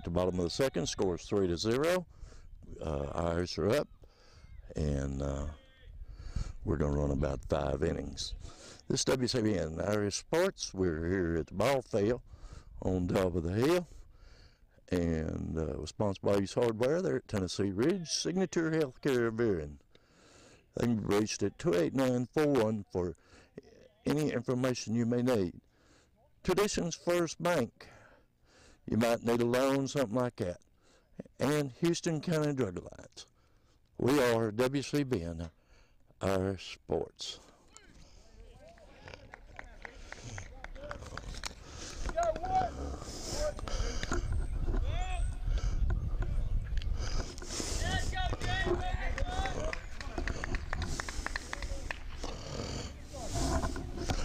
the bottom of the second. Score is 3-0. Irish are up, and we're going to run about 5 innings. This WCBN Irish Sports. We're here at the ball field on top of the hill, and we're sponsored by Use Hardware. They're at TennesseeRidge, Signature Healthcare Beering. They can be reached at 28941 for any information you may need. Traditions First Bank. You might need a loan, something like that. And Houston County Drug Alliance. We are WCBN Irish Sports.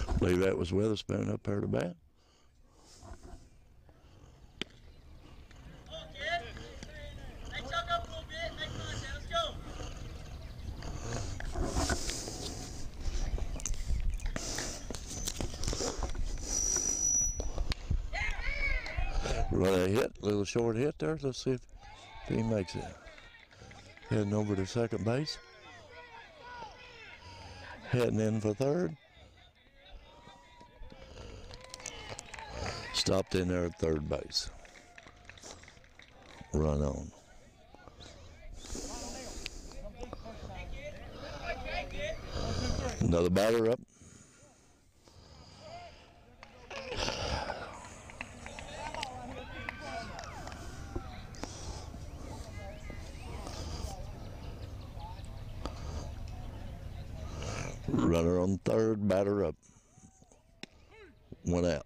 I believe that was Witherspoon up there to bat. Run a hit, little short hit there. Let's see if he makes it. Heading over to second base. Heading in for third. Stopped in there at third base. Run on. Another batter up. Runner on third, batter up. 1 out.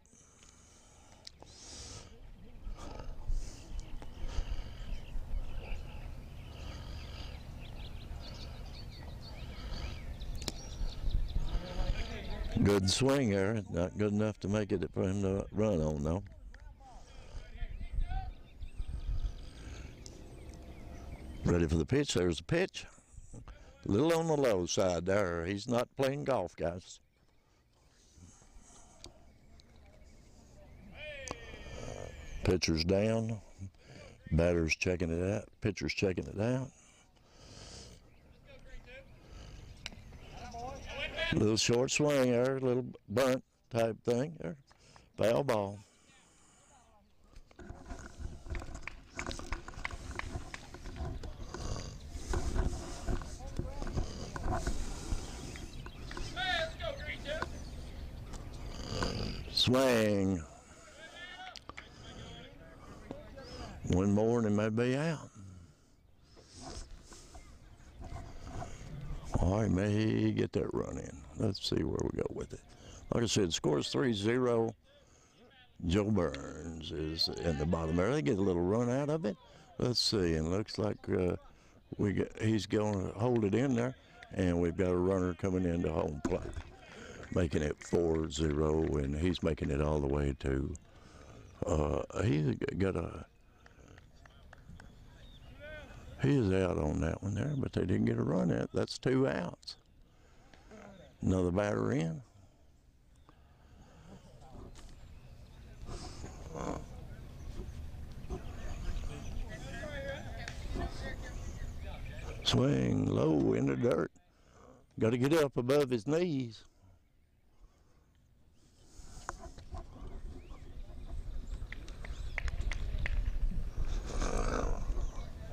Good swing there. Not good enough to make it for him to run on, though. Ready for the pitch. There's the pitch. A little on the low side there. He's not playing golf, guys. Pitcher's down. Batter's checking it out. Pitcher's checking it out. Little short swing there, little bunt type thing there. Foul ball. Swing. One more and it may be out. All right, may get that run in. Let's see where we go with it. Like I said, score is 3-0. Joe Burns is in the bottom there. They get a little run out of it. Let's see, and looks like he's going to hold it in there, and we've got a runner coming into home plate, making it 4-0, and he's making it all the way to. He is out on that one there, but they didn't get a run at it. That's 2 outs. Another batter in. Swing low in the dirt. Got to get up above his knees.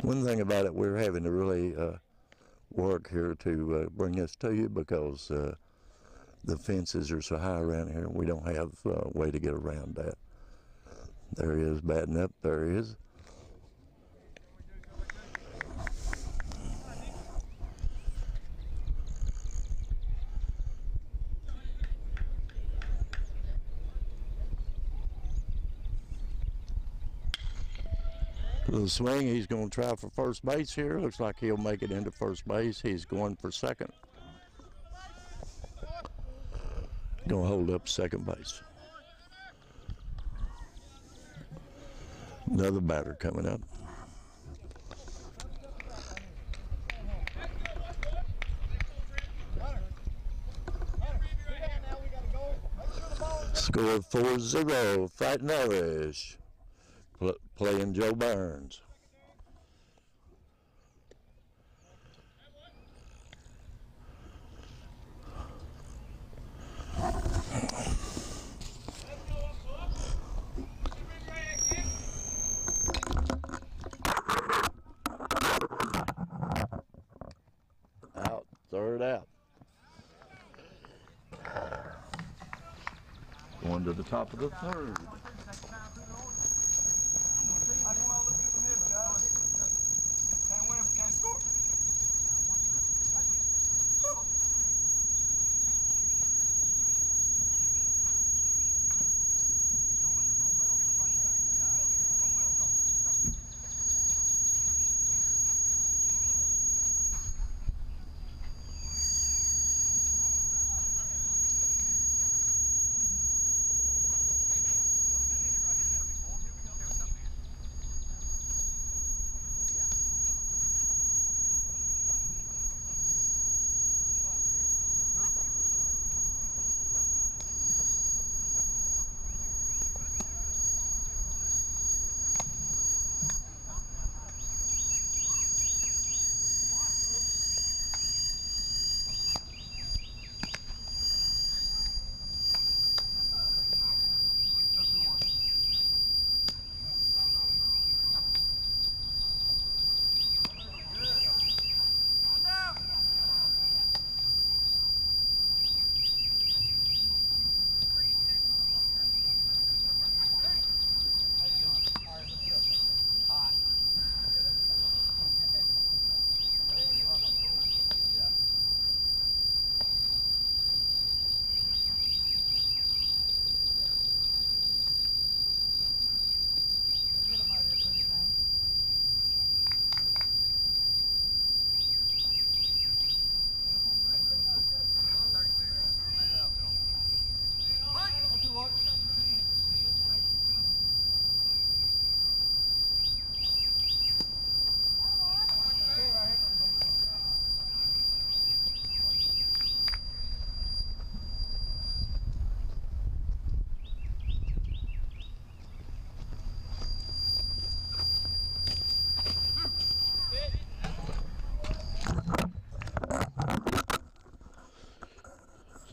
One thing about it, we're having to really work here to bring this to you because the fences are so high around here. We don't have a way to get around that. There he is batting up. There he is. Little swing, he's going to try for first base here. Looks like he'll make it into first base. He's going for second. Going to hold up second base. Another batter coming up. Score 4-0, Fighting Irish. playing Joe Burns. Out, third out. Going to the top of the third.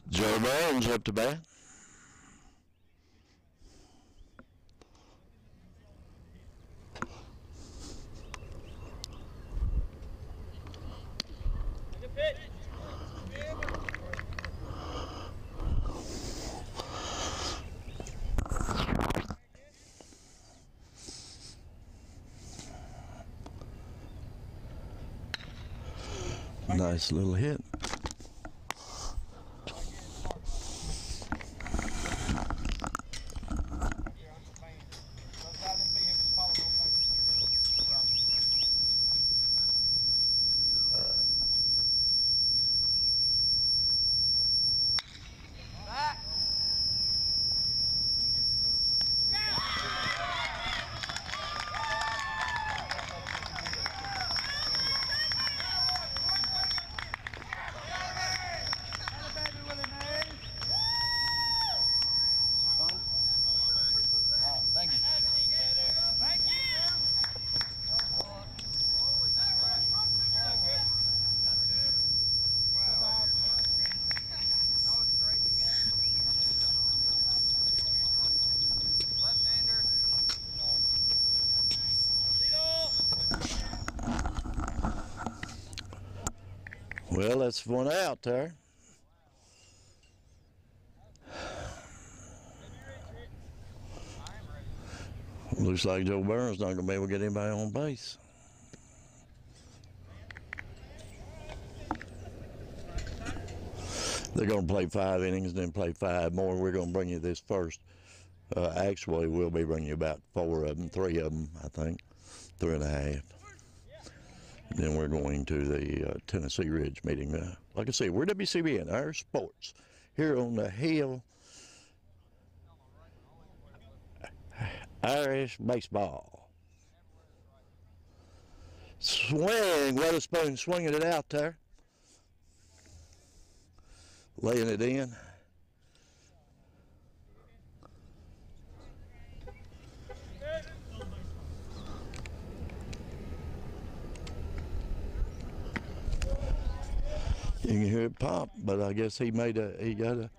Joe Burns up to bat. Nice little hit. Well, that's one out there. Looks like Joe Burns not going to be able to get anybody on base. They're going to play 5 innings, then play 5 more. We're going to bring you this first. Actually, we'll be bringing you about 4 of them, 3 of them, I think, 3.5. Then we're going to the TennesseeRidge meeting. Like I say, we're WCBN, our sports, here on the Hill. Irish baseball. Swing, Weatherspoon swinging it out there. Laying it in. You can hear it pop, but I guess he got a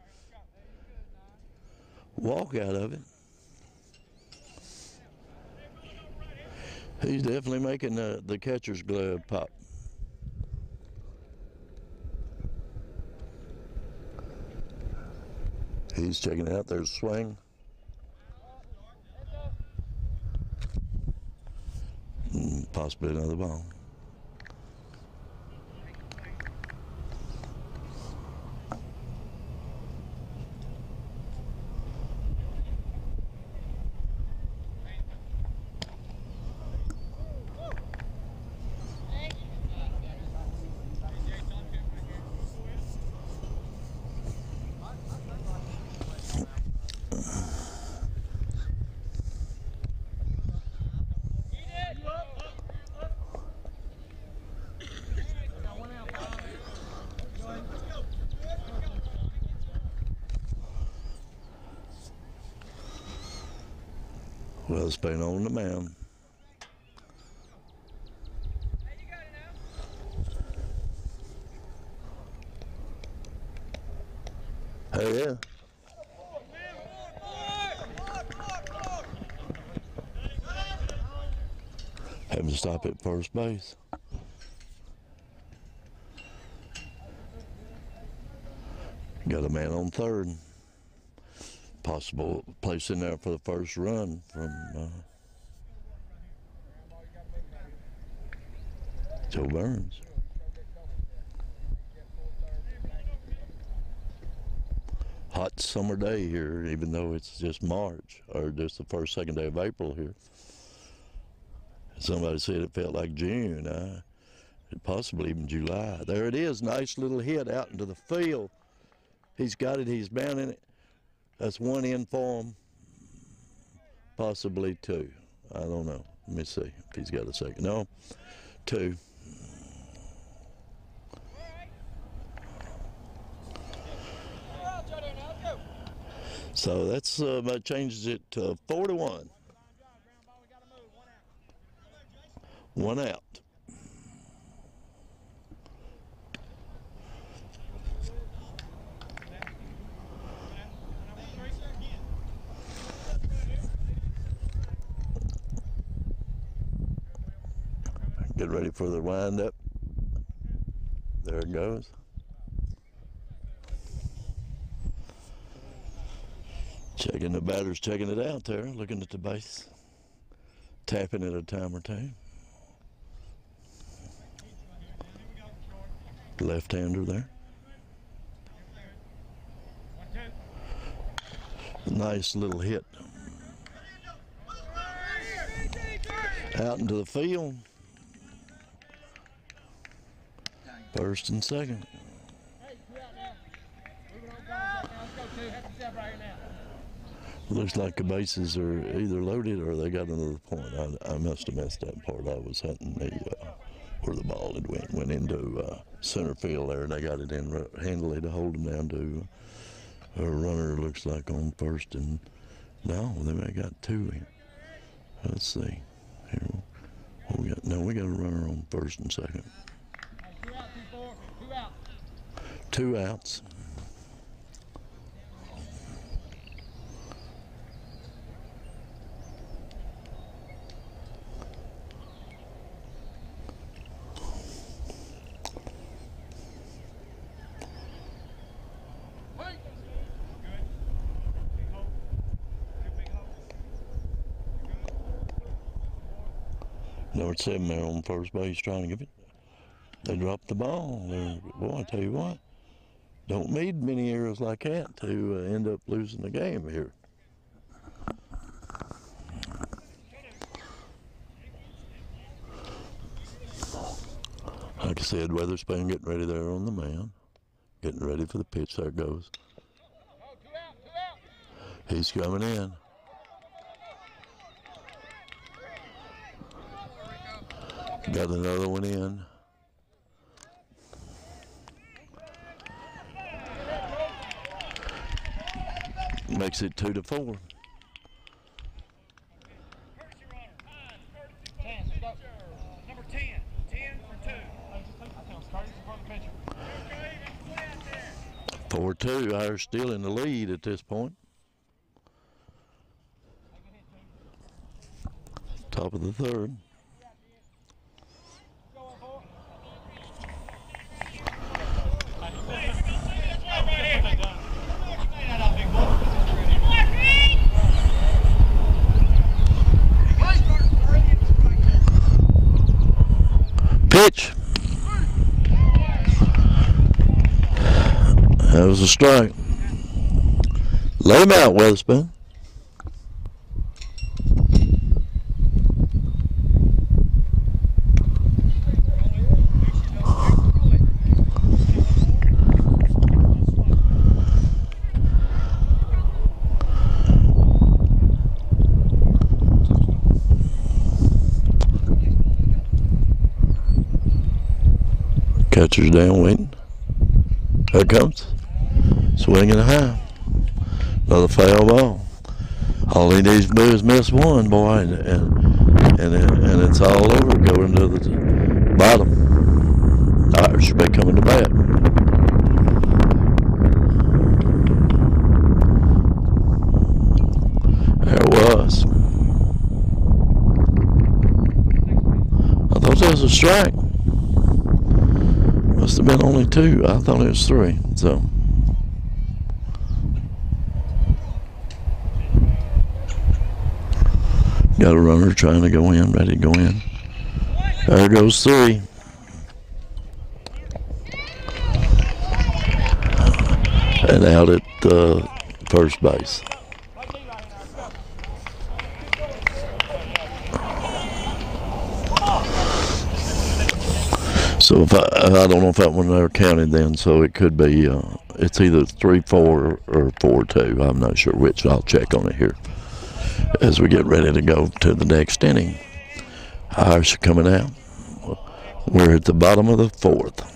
walk out of it. He's definitely making the catcher's glove pop. He's checking it out. There's a swing. Possibly another ball. Well, it's been on the mound. Hey, yeah. Having to stop at first base. Got a man on third. Possible place in there for the first run from Joe Burns. Hot summer day here, even though it's just March, or just the first, second day of April here. Somebody said it felt like June, possibly even July. There it is, nice little hit out into the field. He's got it, he's bounding it. That's one in for him, possibly two. I don't know. Let me see if he's got a second. No, two. So that's that changes it to 4-1. One out. Get ready for the wind-up. There it goes. Checking the batter's checking it out there, looking at the base. Tapping it a time or two. Left-hander there. Nice little hit. Out into the field. First and second. Looks like the bases are either loaded or they got another point. I must have missed that part. I was hunting where the ball had went into center field there. They got it in handily to hold them down to a runner. Looks like on first and no, they may got two in. Let's see. Here we got a runner on first and second. Two outs. Number 7 there on first base trying to give it. They dropped the ball. Boy, I tell you what, don't need many errors like that to end up losing the game here. Like I said, Weatherspoon getting ready there on the mound. Getting ready for the pitch. There it goes. He's coming in. Got another one in. Makes it 2-4. 4-2. Irish still in the lead at this point. Top of the third. Pitch. That was a strike. Let him out, Weatherspoon. Catcher's down waiting. There it comes. Swinging high. Another foul ball. All he needs to do is miss one, boy, and it's all over. Going to the bottom. Irish should be coming to bat. There it was. I thought that was a strike. Must have been only 2. I thought it was 3. So got a runner trying to go in, ready to go in. There goes 3. And out at first base. So if I don't know if that one ever counted then, so it could be, it's either 3-4 or 4-2. I'm not sure which. I'll check on it here as we get ready to go to the next inning. Irish are coming out. We're at the bottom of the 4th.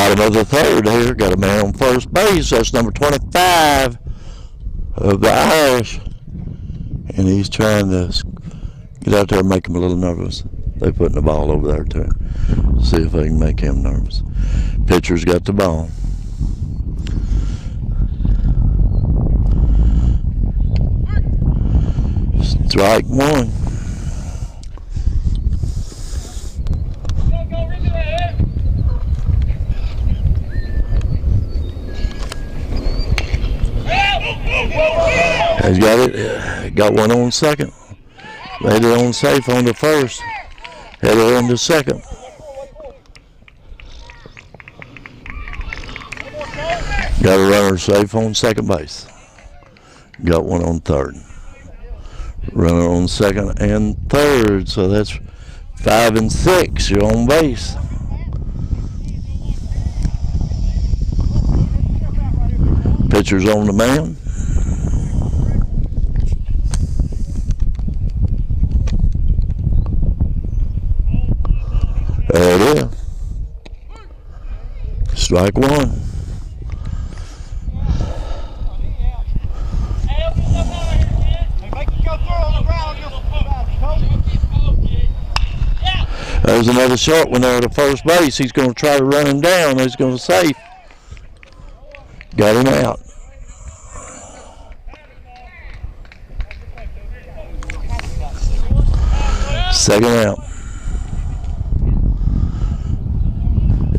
Bottom of the third here. Got a man on first base. That's number 25 of the Irish. And he's trying to get out there and make him a little nervous. They're putting the ball over there to him. See if they can make him nervous. Pitcher's got the ball. Strike one. He's got it. Got one on second. Made it on safe on the first. Headed into second. Got a runner safe on second base. Got one on third. Runner on second and third. So that's 5 and 6. You're on base. Pitcher's on the mound. There it is. Strike one. There's another short one there to first base. He's going to try to run him down. He's going to safe. Got him out. Second out.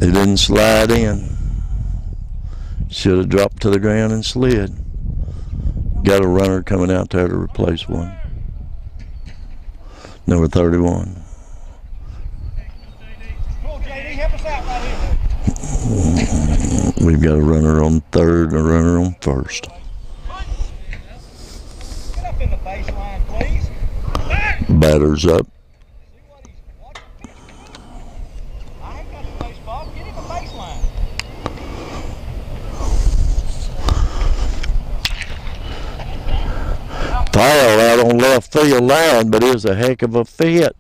It didn't slide in. Should have dropped to the ground and slid. Got a runner coming out there to replace one. Number 31. We've got a runner on third and a runner on first. Batter's up. Foul out on left field line, but it was a heck of a fit.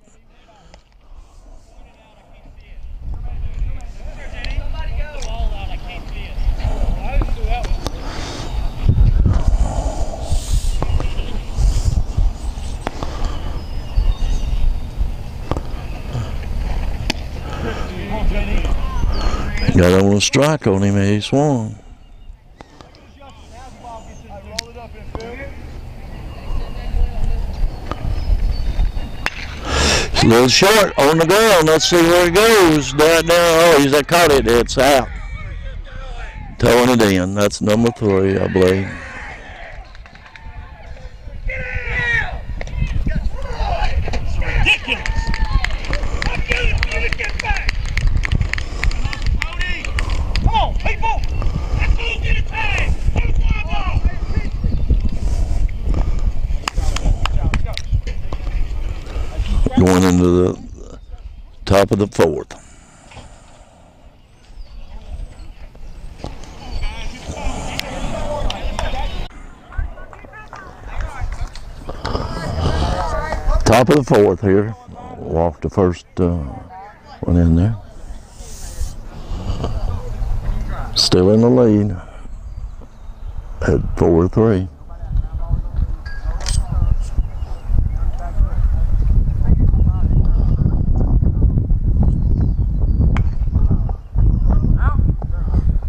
Got on a strike on him and he swung. It's a little short on the ground. Let's see where it goes. Down. Oh, he's caught it. It's out. Towing it in. That's number 3, I believe. Going into the top of the 4th. Top of the 4th here. Walked the first one in there. Still in the lead at 4-3.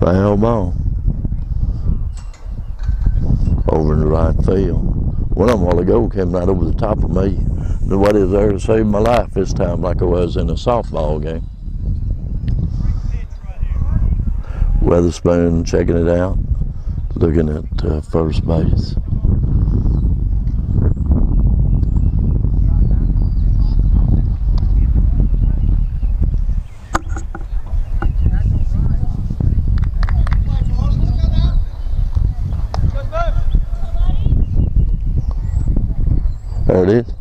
Foul ball. Over in the right field. One of them a while ago came right over the top of me. Nobody's there to save my life this time like I was in a softball game. Weatherspoon checking it out, looking at first base. There it is.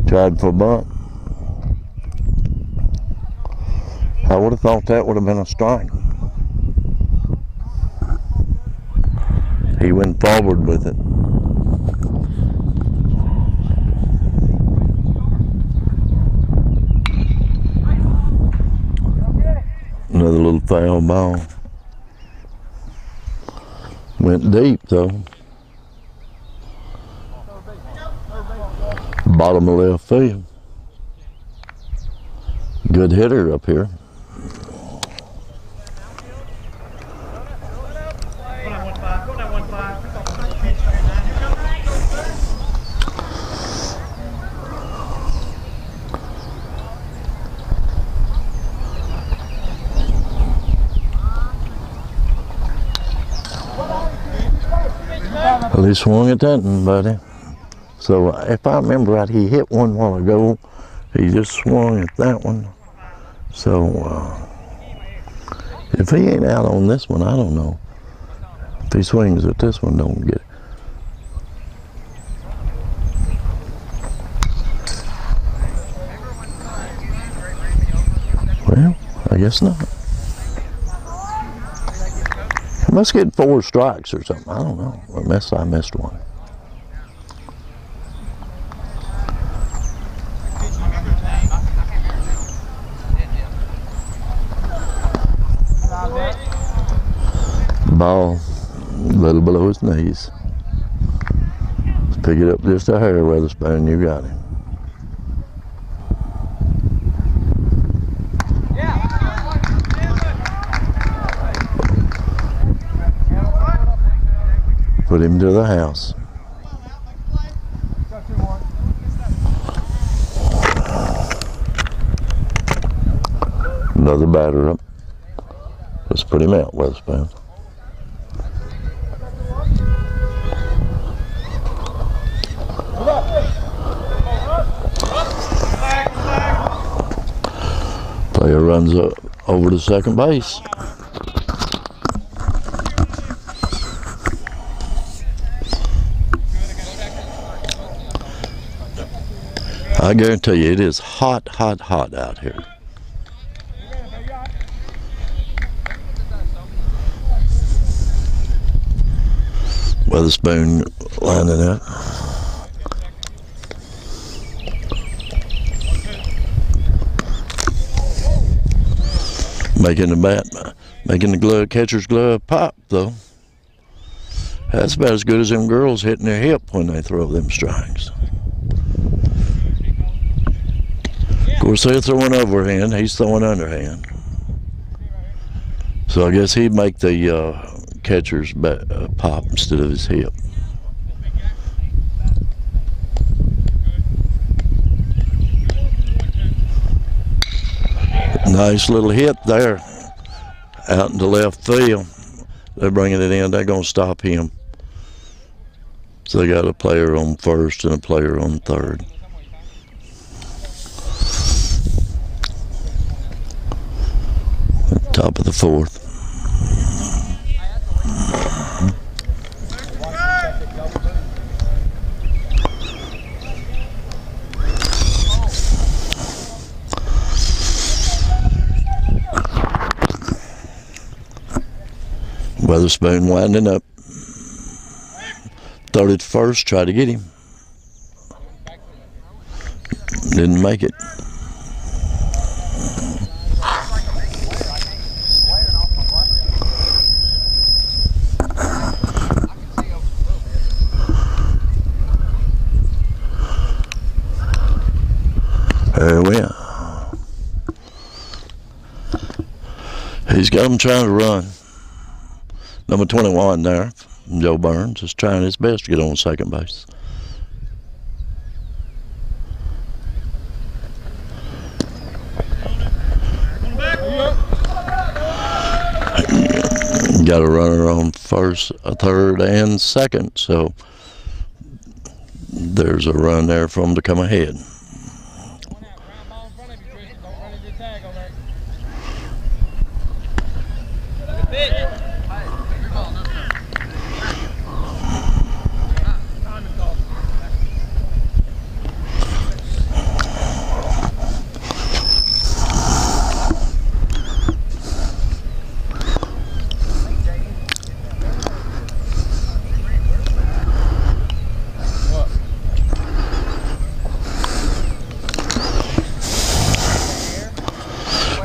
Tried for a bunt. I would have thought that would have been a strike. He went forward with it. Another little Foul ball. Went deep though. Bottom of left field. Good hitter up here. Well, he swung at that one, buddy. So if I remember right, he hit one while ago. He just swung at that one. So if he ain't out on this one, I don't know. If he swings at this one, don't get it. Well, I guess not. I must get 4 strikes or something. I don't know. Unless I missed one. Ball a little below his knees. Let's pick it up just a hair, Weatherspoon. You got him. Put him to the house. Another batter up. Let's put him out, Weatherspoon. Player runs over to second base. I guarantee you it is hot, hot, hot out here. Weatherspoon lining up. Making the glove, catcher's glove pop though. That's about as good as them girls hitting their hip when they throw them strikes. Of course, they're throwing overhand, he's throwing underhand. So I guess he'd make the catcher's pop instead of his hip. Nice little hit there out into left field. They're bringing it in. They're going to stop him. So they got a player on first and a player on third. Top of the fourth. Weatherspoon winding up. Third at first, tried to get him. Didn't make it. There we are. He's got him trying to run. Number 21 there, Joe Burns, is trying his best to get on second base. Got a runner on first, a third, and second, so there's a run there for him to come ahead.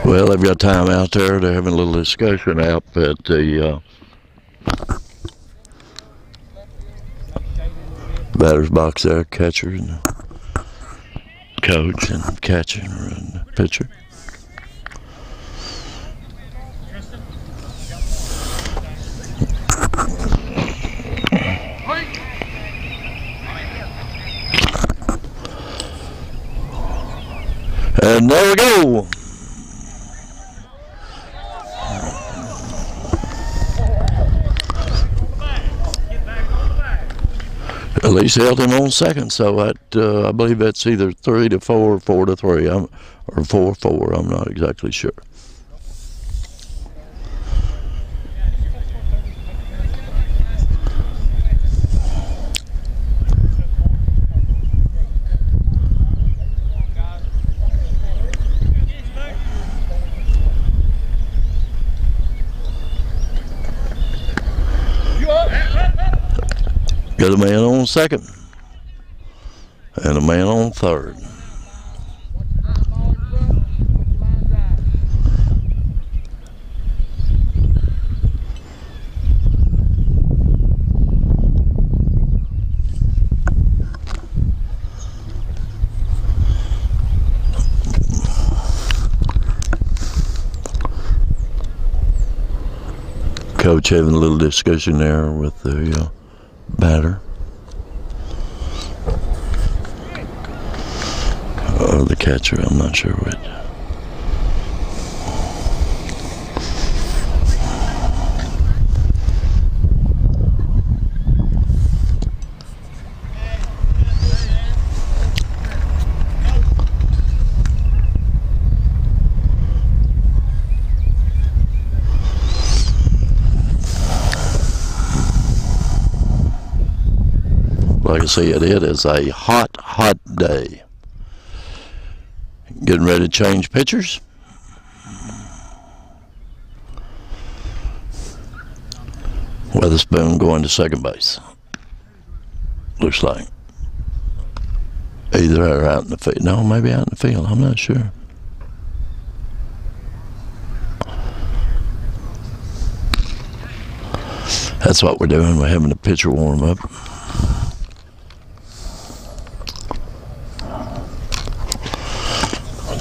Well, they've got time out there. They're having a little discussion out at the batter's box there, catcher and coach and catcher and pitcher. And there we go. At least held him on second, so that I believe that's either 3-4 or 4-3, or 4-4. I'm not exactly sure. Got a man on second and a man on third. Coach having a little discussion there with the batter. Or the catcher, I'm not sure which. Like I said, it is a hot, hot day. Getting ready to change pitchers. Weatherspoon going to second base. Looks like. Either out in the field. No, maybe out in the field. I'm not sure. That's what we're doing. We're having a pitcher warm up.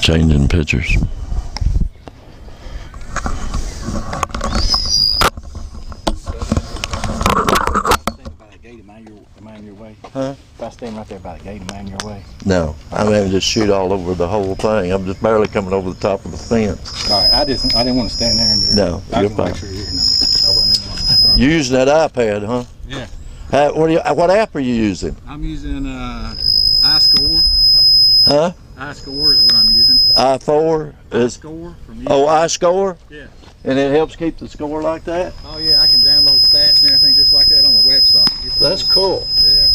Changing pitchers. Huh? If I stand right there by the gate, am I in your way? No, I'm having to shoot all over the whole thing. I'm just barely coming over the top of the fence. All right, I didn't want to stand there and do No, you're fine. make sure you're here. You're using that iPad, huh? Yeah. What app are you using? I'm using iScore. Huh? iScore is what I'm using. I4 is. iScore from Oh, iScore. Yeah. And it helps keep the score like that. Oh yeah, I can download stats and everything just like that on the website. That's cool. Yeah.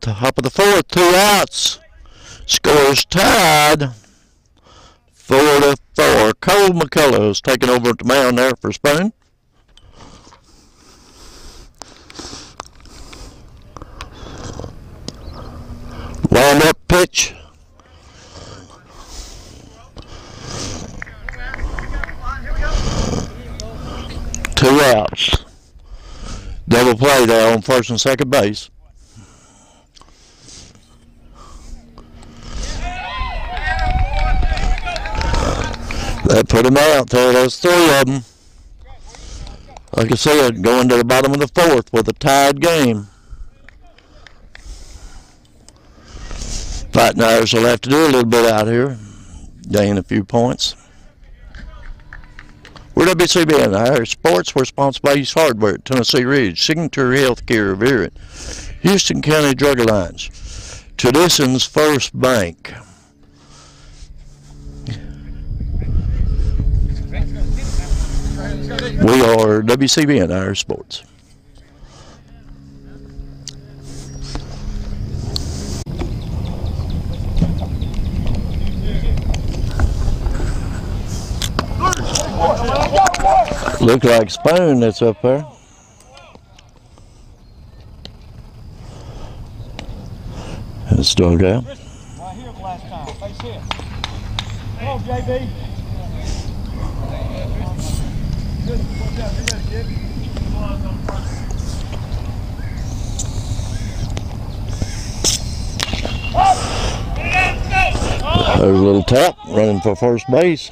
top of the fourth, 2 outs. Scores tied 4-4. Cole McCullough's taking over at the mound there for Spoon. Wind up pitch. Two outs. Double play there on first and second base. That put him out there. There's 3 of them. Like I said, going to the bottom of the fourth with a tied game. Fighting Irish will have to do a little bit out here. Gain a few points. We're WCBN Irish Sports. We're sponsored by East Hardware at Tennessee Ridge, Signature Healthcare of Erin, Houston County Drug Alliance, Tradition's First Bank. We are WCBN Irish Sports. Look like Spoon that's up there. It's struck out. Right here the last time. Face here. Come on, JB. Good. Watch out. You ready, kid? There's a little tap running for first base.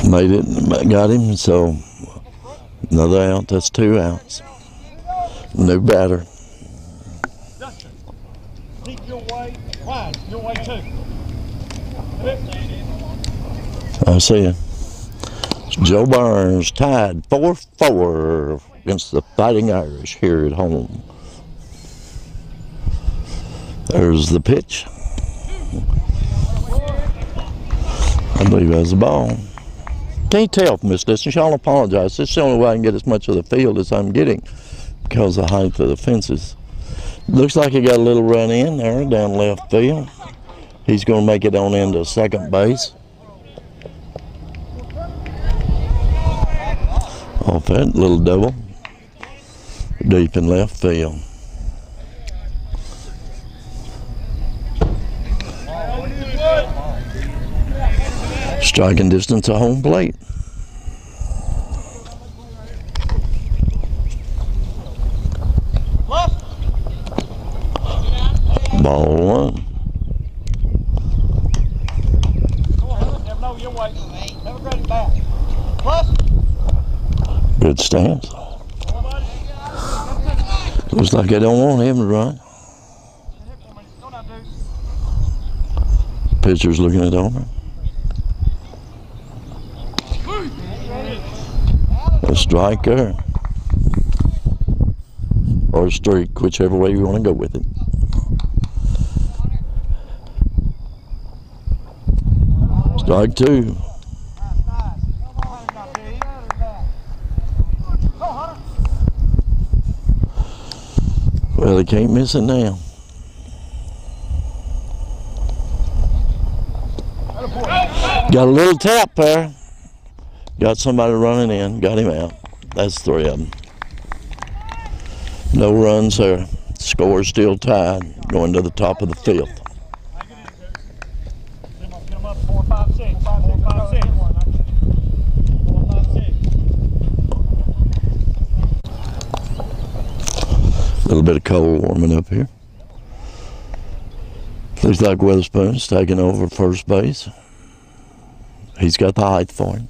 Made it, got him, so another out, that's 2 outs. New batter. Dustin, keep your way. Ryan, your way too. I see you. Joe Barnes tied 4-4 against the Fighting Irish here at home. There's the pitch. I believe that's the ball. Can't tell from this distance. Y'all apologize. This is the only way I can get as much of the field as I'm getting because of the height of the fences. Looks like he got a little run in there down left field. He's going to make it on into second base. Off that little double. Deep in left field. Striking distance to home plate. Ball 1. Good stance. Looks like they don't want him to run. Pitcher's looking it over. A strike there. Or a streak, whichever way you want to go with it. Strike 2. Well, he can't miss it now. Got a little tap there. Got somebody running in. Got him out. That's 3 of them. No runs there. Score still tied. Going to the top of the 5th. A little bit of cold warming up here. Looks like Witherspoon's taking over first base. He's got the height for him.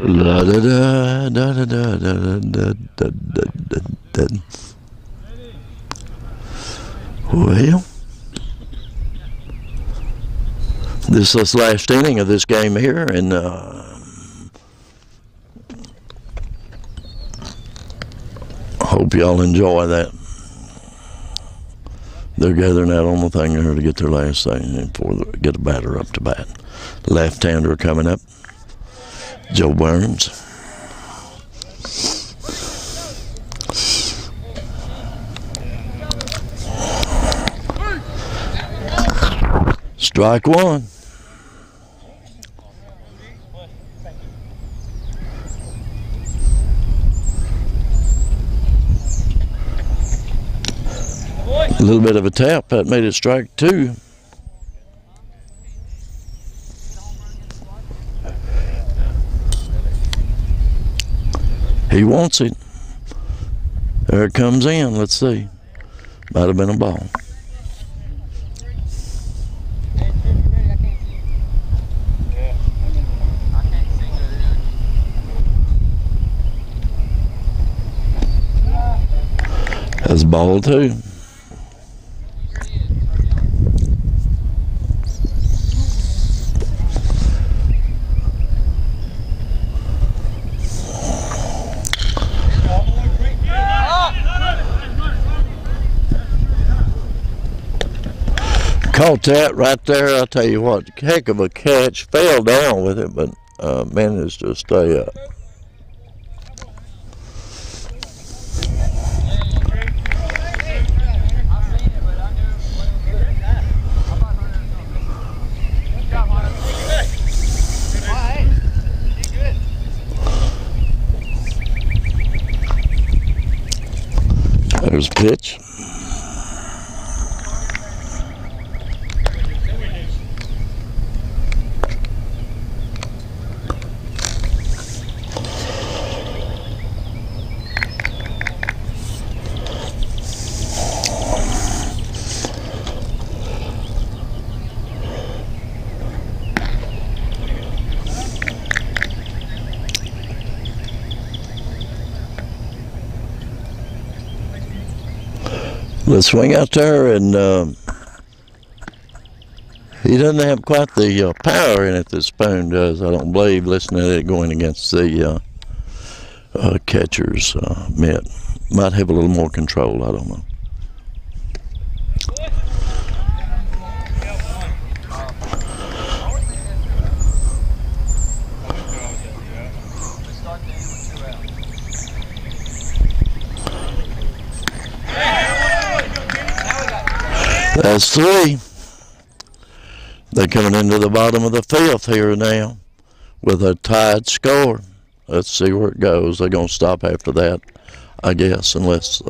La da da da da da da da da da da. Well, this is the last inning of this game here, and hope y'all enjoy that. They're gathering out on the thing here to get their last thing before they get a batter up to bat. Left-hander coming up, Joe Burns. Strike one. A little bit of a tap, that made it strike two. He wants it. There it comes in. Let's see. Might have been a ball. That's ball two. Caught that right there. I'll tell you what, heck of a catch. Fell down with it, but managed to stay up. There's a pitch. Let's swing out there, and he doesn't have quite the power in it that Spoon does, I don't believe, listening to it going against the catcher's mitt. Might have a little more control, I don't know. That's three. They're coming into the bottom of the fifth here now with a tied score. Let's see where it goes. They're going to stop after that, I guess, unless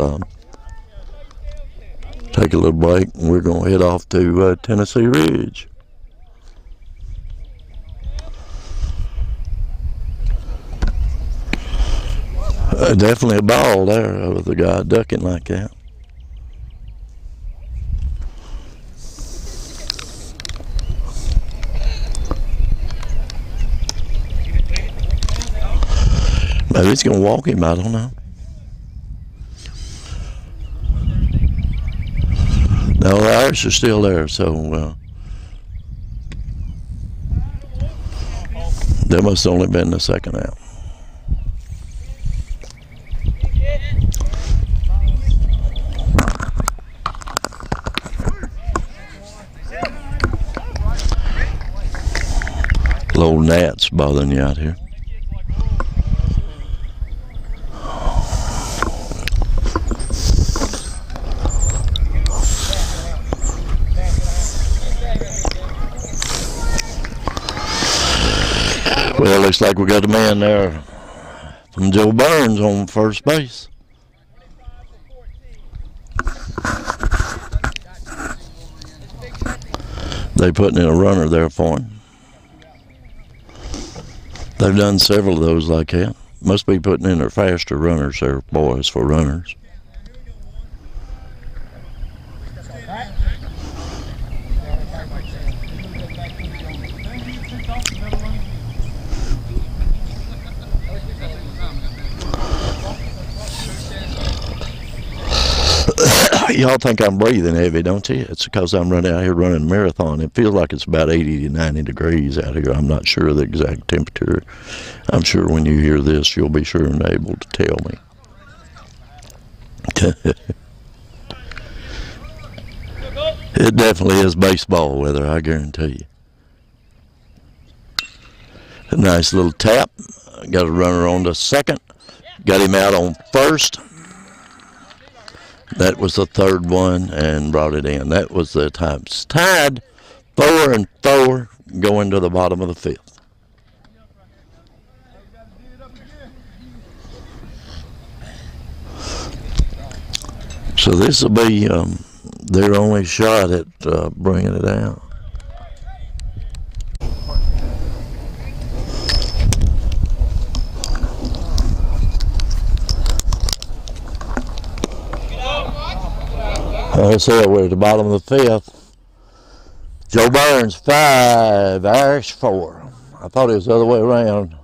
take a little break, and we're going to head off to Tennessee Ridge. Definitely a ball there with the guy ducking like that. Maybe he's going to walk him, I don't know. No, the Irish are still there, so there must have only been the second out. Little gnats bothering you out here. Well, looks like we got a man there from Joe Burns on first base. They putting in a runner there for him. They've done several of those like that. Must be putting in their faster runners there, boys, for runners. Y'all think I'm breathing heavy, don't you? It's because I'm running out here running a marathon. It feels like it's about 80 to 90 degrees out here. I'm not sure of the exact temperature. I'm sure when you hear this, you'll be sure and able to tell me. It definitely is baseball weather, I guarantee you. A nice little tap. Got a runner on to second. Got him out on first. That was the third one and brought it in. That was the time. It's tied 4-4 going to the bottom of the fifth. So this will be their only shot at bringing it out. Like I said, we're at the bottom of the fifth. Joe Burns 5, Irish 4. I thought it was the other way around,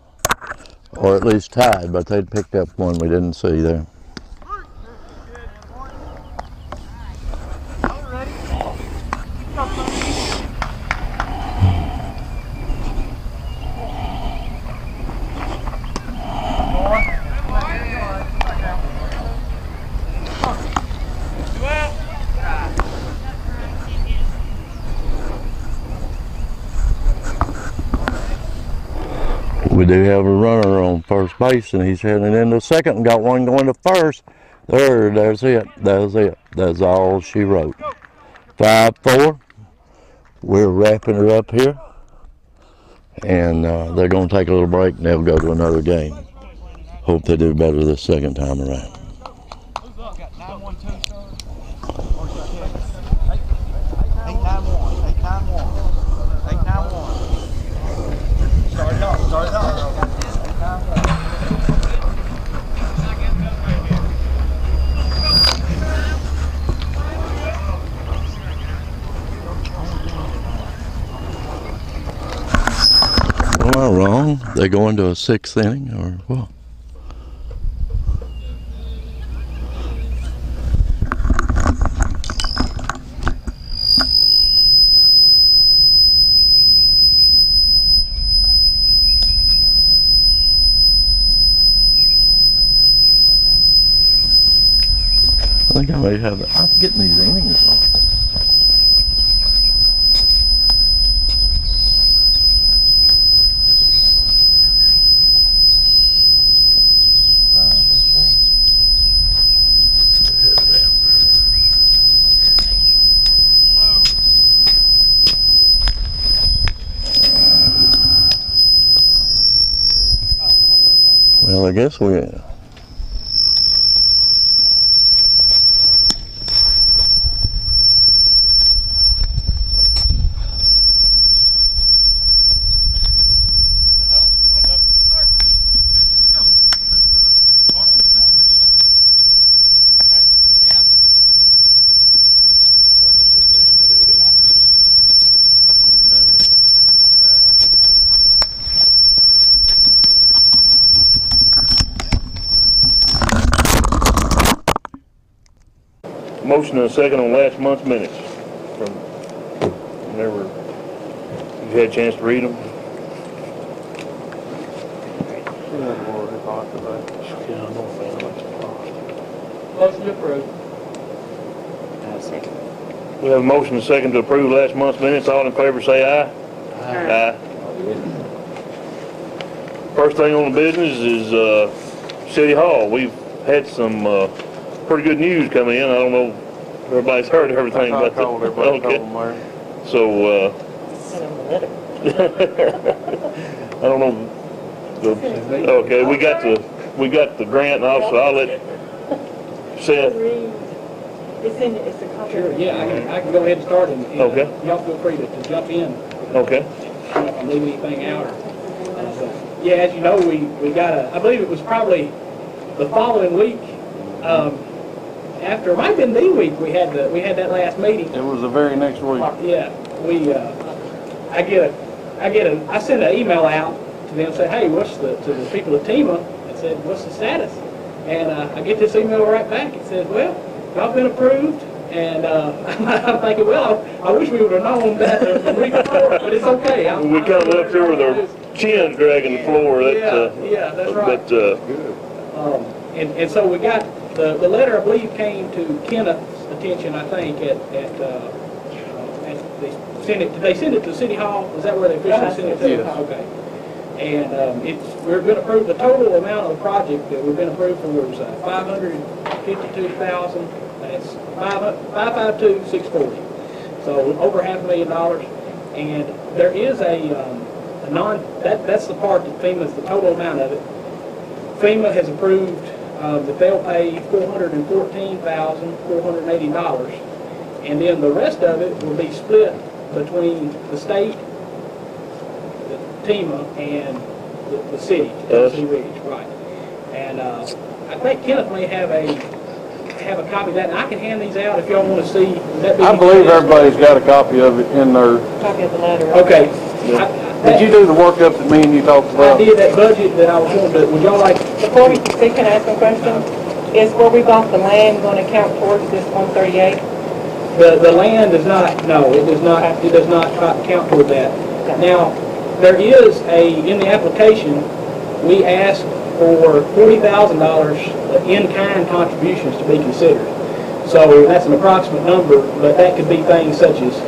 or at least tied, but they'd picked up one we didn't see there. We do have a runner on first base, and he's heading into second and got one going to first. There's it. That's it. That's all she wrote. 5-4. We're wrapping her up here, and they're going to take a little break, and they'll go to another game. Hope they do better this second time around. Am I wrong? They go into a sixth inning or what? I think I may have. I'm getting these innings wrong. Well, I guess we. Motion and a second on last month's minutes from whenever you had a chance to read them. Motion to approve. We have a motion and a second to approve last month's minutes. All in favor say aye. Aye. First thing on the business is City Hall. We've had some pretty good news coming in. I don't know if everybody's heard everything, but okay. So I don't know. Okay, we got the grant, and also I'll let Seth. It's a copy. Sure, yeah, I can go ahead and start, and Okay. Y'all feel free to jump in. Okay. If I leave anything out. Yeah, as you know, we got I believe it was probably the following week, after, it might have been the week we had that last meeting. It was the very next week. Yeah, I sent an email out to them, say, hey, to the people at TEMA, and said, what's the status? And I get this email right back. It says, well, y'all been approved. And I'm thinking, well, I wish we would have known that the week before, but it's okay. We kind of left there with our chins dragging the floor. Yeah, that's right. And so we got, the letter, I believe, came to Kenneth's attention, I think, at they sent it, did they send it to City Hall? Is that where they officially sent it to? Yes. Okay. And we've been approved, the total amount of the project that we've been approved for was $552,000. That's $552,640. So over $500,000. And there is that's the part that FEMA's the total amount of it. FEMA has approved that they'll pay $414,480. And then the rest of it will be split between the state, the TEMA, and the city, TennesseeRidge, right? And I think Kenneth may have a copy of that, and I can hand these out if y'all want to see. I believe everybody's got a copy of it in their. Copy of the letter. Okay. Did you do the workup that me and you talked about? I did that budget that I was going to. Would y'all like? Before we see, can I ask one question? Is where we bought the land going to count towards this 138? The land does not. No, it does not. It does not count toward that. Now, there is in the application, we asked for $40,000 in-kind contributions to be considered. So that's an approximate number, but that could be things such as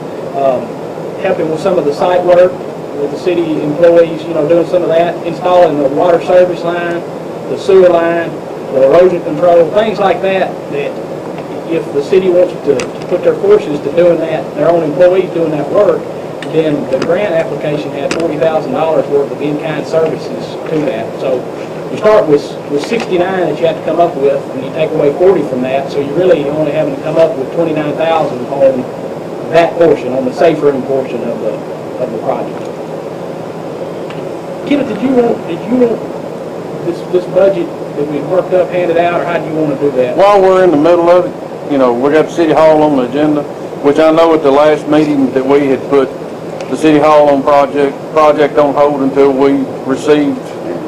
helping with some of the site work with the city employees, doing some of that, installing the water service line, the sewer line, the erosion control, things like that, that if the city wants to put their forces to doing that, their own employees doing that work, then the grant application had $40,000 worth of in-kind services to that. So you start with 69 that you have to come up with, and you take away 40 from that, so you're really only having to come up with $29,000 on that portion, on the safe room portion of the project. Kenneth, did you want this budget that we worked up handed out, or how do you want to do that? While we're in the middle of it, we got City Hall on the agenda, which I know at the last meeting that we had put the City Hall on project on hold until we received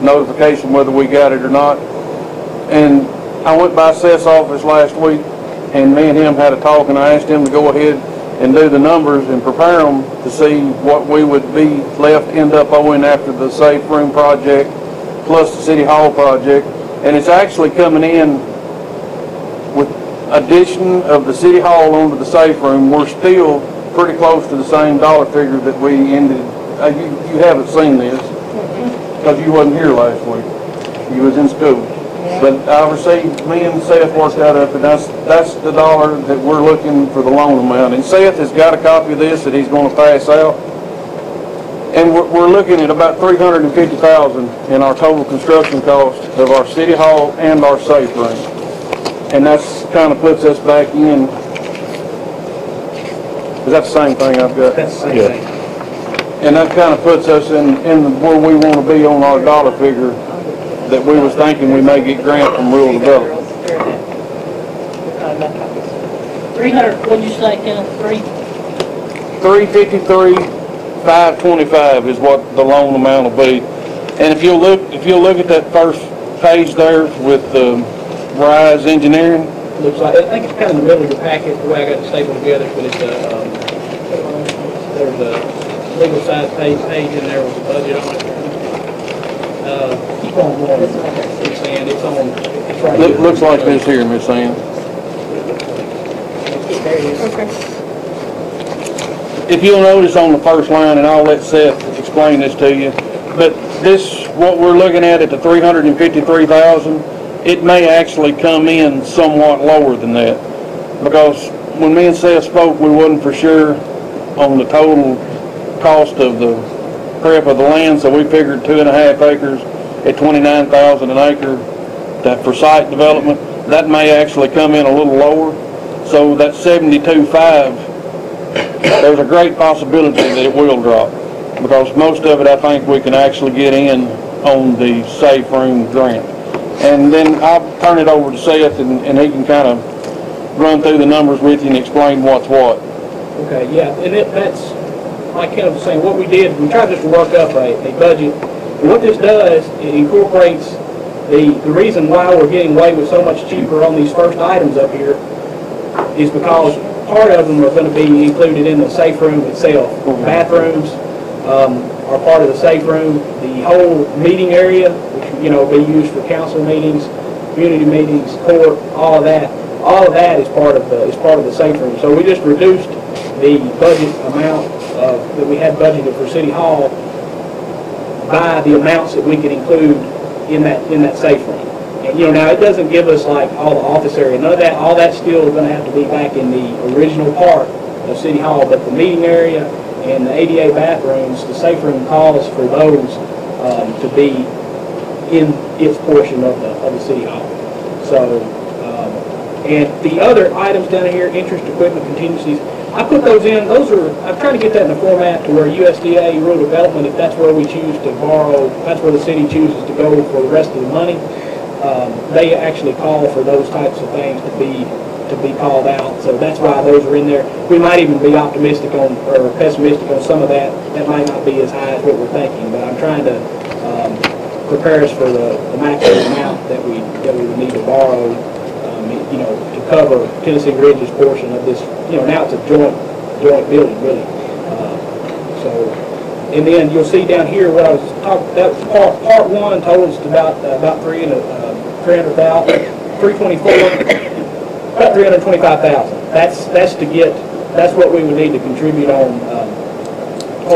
notification whether we got it or not. And I went by Seth's office last week, and me and him had a talk, and I asked him to go ahead and do the numbers and prepare them to see what we would end up owing after the safe room project plus the City Hall project. And it's actually coming in with addition of the City Hall onto the safe room. We're still pretty close to the same dollar figure that we ended. You haven't seen this because you wasn't here last week. You was in school. But I received, me and Seth worked that up, and that's the dollar that we're looking for the loan amount. And Seth has got a copy of this that he's going to pass out. And we're looking at about $350,000 in our total construction cost of our City Hall and our safe room. And that's kind of puts us back in. Is that the same thing I've got? That's the same thing. And that kind of puts us in where we want to be on our dollar figure that we was thinking we may get grant from rural development. 300, what'd you say, Kenneth? 353,525 is what the loan amount will be. And if you'll look at that first page there with Rise Engineering. Looks like, I think it's kind of in the middle of your packet, the way I got it stapled together, but it's there's a legal size page in there with the budget on it. Keep on going, Miss Ann, it's right here. Looks like this here, Miss Ann. There it is. Okay. If you'll notice on the first line, and I'll let Seth explain this to you, but this, what we're looking at the 353,000, it may actually come in somewhat lower than that, because when me and Seth spoke, we wasn't for sure on the total cost of the prep of the land, so we figured 2.5 acres at $29,000 an acre that for site development. That may actually come in a little lower, so that 72.5, there's a great possibility that it will drop, because most of it I think we can actually get in on the safe room grant. And then I'll turn it over to Seth, and he can kind of run through the numbers with you and explain what's what. Okay, yeah, and that's, like Kenneth was saying, what we did, we tried just to work up a budget. And what this does, it incorporates the reason why we're getting away with so much cheaper on these first items up here is because part of them are going to be included in the safe room itself. Bathrooms are part of the safe room. The whole meeting area, which will be used for council meetings, community meetings, court, all of that. All of that is part of the safe room. So we just reduced the budget amount that we had budgeted for City Hall by the amounts that we could include in that safe room. And now it doesn't give us like all the office area. None of that. All that's still going to have to be back in the original part of City Hall. But the meeting area and the ADA bathrooms, the safe room calls for those to be in its portion of the City Hall. So, and the other items down here, interest, equipment, contingencies, I put those in. I'm trying to get that in a format to where USDA rural development, if that's where we choose to borrow, that's where the city chooses to go for the rest of the money. They actually call for those types of things to be called out. So that's why those are in there. We might even be optimistic on or pessimistic on some of that. That might not be as high as what we're thinking, but I'm trying to prepare us for the maximum amount that we would need to borrow, to cover Tennessee Ridge's portion of this. Now it's a joint building, really. And then you'll see down here what I was talking. That was part one totals to about $300,000, about $325,000. That's to get. That's what we would need to contribute on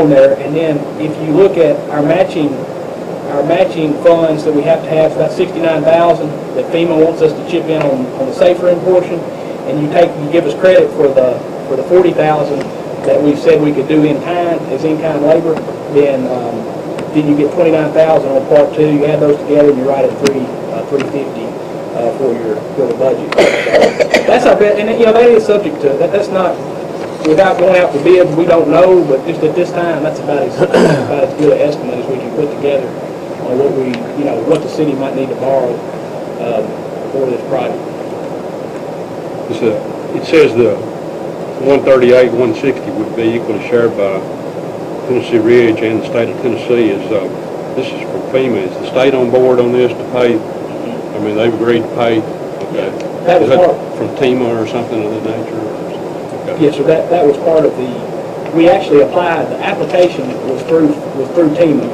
there. And then if you look at our matching funds that we have to have, it's about $69,000 that FEMA wants us to chip in on the safe room portion, and you give us credit for the $40,000 that we said we could do in kind as in-kind labor. Then you get $29,000 on part two. You add those together, and you're right at $350 for the budget. So that's our bet, and that is subject to that. That's not without going out for bids. We don't know, but just at this time, that's about as good an estimate as we can put together on what the city might need to borrow for this project. It says the 138, 160 would be equally shared by Tennessee Ridge and the state of Tennessee. This is from FEMA. Is the state on board on this to pay? I mean, they've agreed to pay. Okay. That was part from FEMA or something of that nature? Okay. Yes, sir. That was part of the. We actually applied. The application was through FEMA,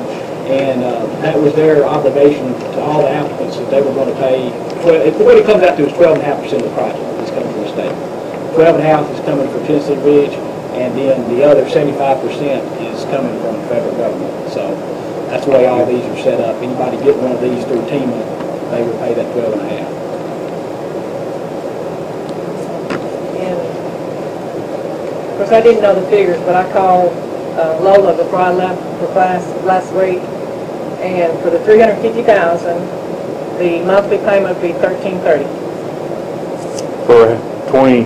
and that was their obligation to all the applicants that they were going to pay. What it comes out to is 12.5% of the project is coming from the state. 12.5% is coming from Tennessee Ridge, and then the other 75% is coming from the federal government. So that's the way all these are set up. Anybody get one of these through FEMA, they would pay that 12.5%. Of course, I didn't know the figures, but I called Lola before I left for class last week, and for the $350,000, the monthly payment would be $1,330 For 20.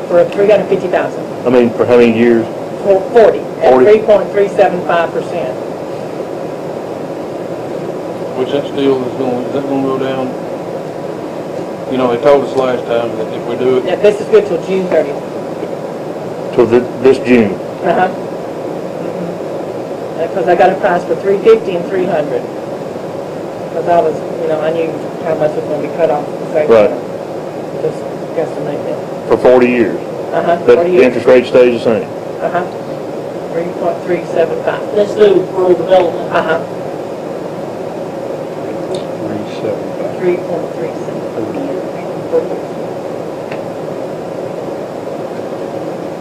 for $350,000. I mean, for how many years? For 40 at 3.375%. Which that still is going to go down? They told us last time that if we do it. Yeah, this is good till June 30th. Till this June. Because I got a price for $350 and $300. Because I was, I knew how much was going to be cut off. Right. Just guesstimate that. For 40 years. The interest rate stays the same. 3.375. Let's do rural development. 3.37.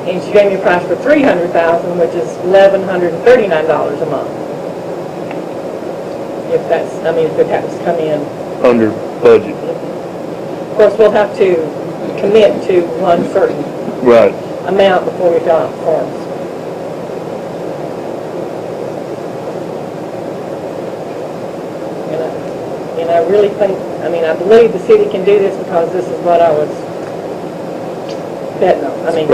And she gave me a price for $300,000, which is $1,139 a month. If it happens to come in Under budget. Of course, we'll have to commit to one certain amount before we fill out the forms. And I really think, I believe the city can do this because this is what I was betting on. These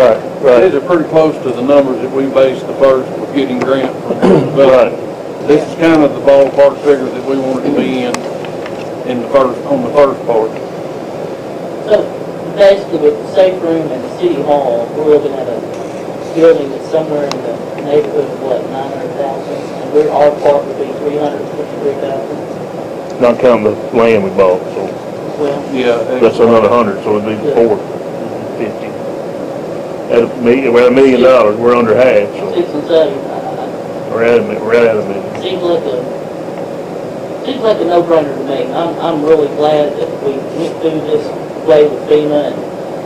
are pretty close to the numbers that we based the first with getting grant from development. This is kind of the ballpark figure that we wanted to be on the first part. So basically with the safe room and the city hall, we're looking at a building that's somewhere in the neighborhood of what, 900,000, and our part would be 353,000. Not counting the land we bought, so Well, Yeah. that's another 100, so it'd be 450. we're at $1 million. We're under half. I'm fixing to say, We're at a million. seems like a no-brainer to me. I'm really glad that we went through this way with FEMA, and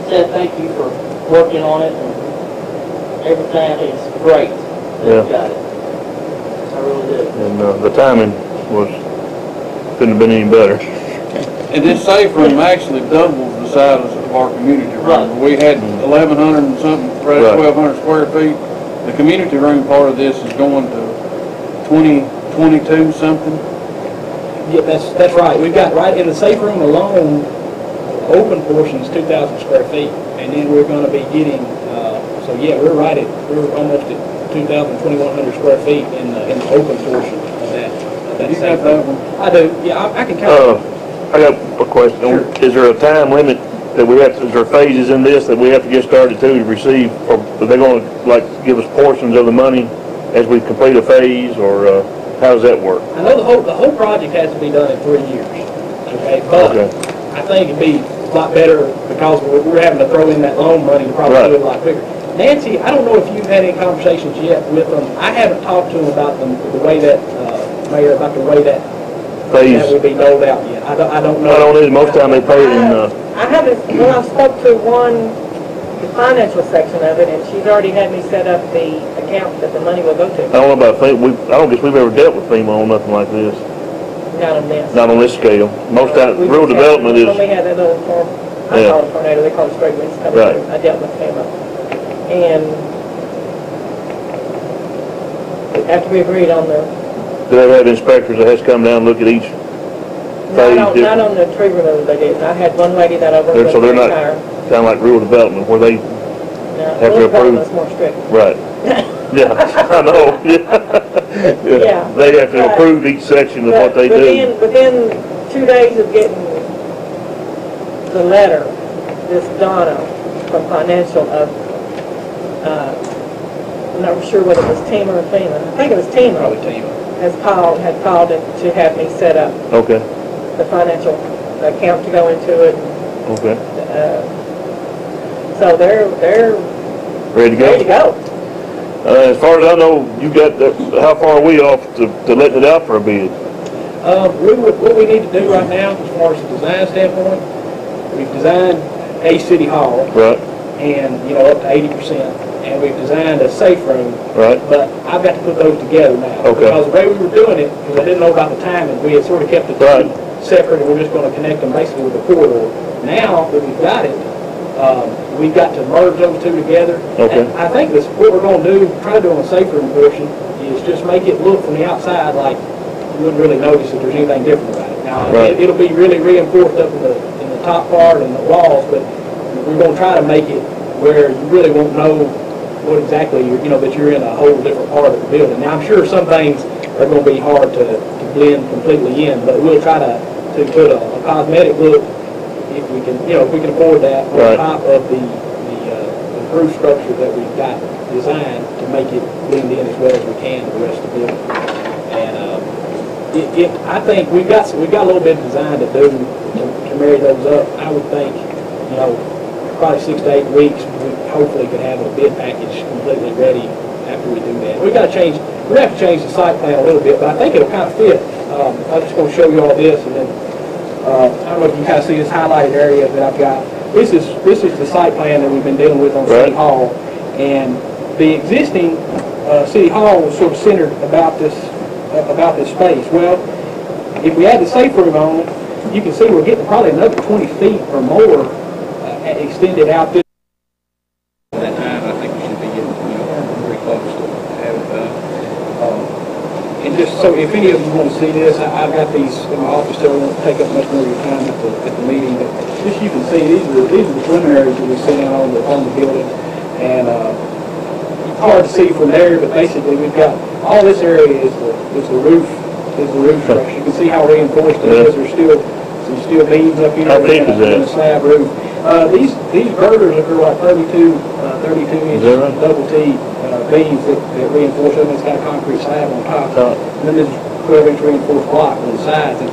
said thank you for working on it, and everything is great that we got it. I really do. And the timing couldn't have been any better. And this safe room actually doubles the size of our community room. Right. We had 1,100 and something, right, Right. 1,200 square feet. The community room part of this is going to 22 something. Yeah, that's right. We've got right in the safe room alone, open portion is 2,000 square feet, and then we're going to be getting. So yeah, we're almost at 2,000, 2,100 square feet in the open portion of that. You got that one? I do. Yeah, I can count. I got a question. Sure. Is there a time limit that is there phases in this that we have to get started to receive, or are they going to like give us portions of the money as we complete a phase, or how does that work? I know the whole project has to be done in 3 years. Okay, but I think it'd be a lot better because we're having to throw in that loan money to probably do it a lot quicker. Nancy, I don't know if you've had any conversations yet with them. I haven't talked to them about the way that Mayor, about the way that that will be doled out yet. I don't know. I don't either. Most time they pay it in. I haven't, well, I spoke to the financial section of it, and she's already had me set up the account that the money will go to. I don't know about FEMA. I don't guess we've ever dealt with FEMA on nothing like this. Not on this. Not on this scale. Most time, rural development is. When we had that little storm, I call it tornado, they call it straight winds coming through, I dealt with FEMA. And after we agreed on the... Do they have inspectors that has to come down and look at each phase? Not on the tree removal they did. I had one lady that overlooked So they're the not entire... kind of like rural development where they have to approve. Rural development's more strict. Right. Yeah, I know. Yeah. They have to approve each section of what they do. Within 2 days of getting the letter, this Donna from financial of, I'm not sure whether it was Tima or FEMA. I think it was Tima. Probably Tima. Had called to have me set up Okay. the financial account to go into it. Okay. So they're Ready to go? ready to go. As far as I know, you got how far are we off to letting it out for a bid? What we need to do right now, as far as the design standpoint, we've designed a city hall, Right. and up to 80%, and we've designed a safe room. Right. But I've got to put those together now. Okay. Because the way we were doing it, because I didn't know about the timing, we had sort of kept it separate, and we're just going to connect them basically with the corridor. Now that we've got it, we've got to merge those two together. Okay. And I think what we're going to do, try to do on the safe room portion, is just make it look from the outside like you wouldn't really notice that there's anything different about it. Now, it'll be really reinforced up in the top part and the walls, but we're going to try to make it where you really won't know what exactly that you're in a whole different part of the building. Now, I'm sure some things are going to be hard to blend completely in, but we'll try to put a cosmetic look, if we can afford that, on top of the roof structure that we've got designed to make it blend in as well as we can with the rest of the building. And I think we've got a little bit of design to do to marry those up. I would think, probably 6 to 8 weeks, we hopefully could have a bid package completely ready after we do that. We're going to have to change the site plan a little bit, but I think it'll kind of fit. I'm just going to show you all this, and then I don't know if you kind of see this highlighted area that I've got. This is the site plan that we've been dealing with on City Hall, and the existing City Hall was sort of centered about this space. Well, if we add the safe room on it, you can see we're getting probably another 20 feet or more extended out this. That time, I think we should be getting pretty close to have it done. And just so, if any of you want to see this, I've got these in my office, so I won't take up much more of your time at the meeting. But just you can see, these are the preliminaries that we sent out on the building, and it's hard to see from there, but basically we've got all this area is the roof structure. You can see how reinforced it is. There's still some steel beams up here. How deep is that? And a slab roof. These girders are like 32 inch double T beams that reinforce them. It's got a concrete slab on top. And then there's 12 inch reinforced block on the sides. And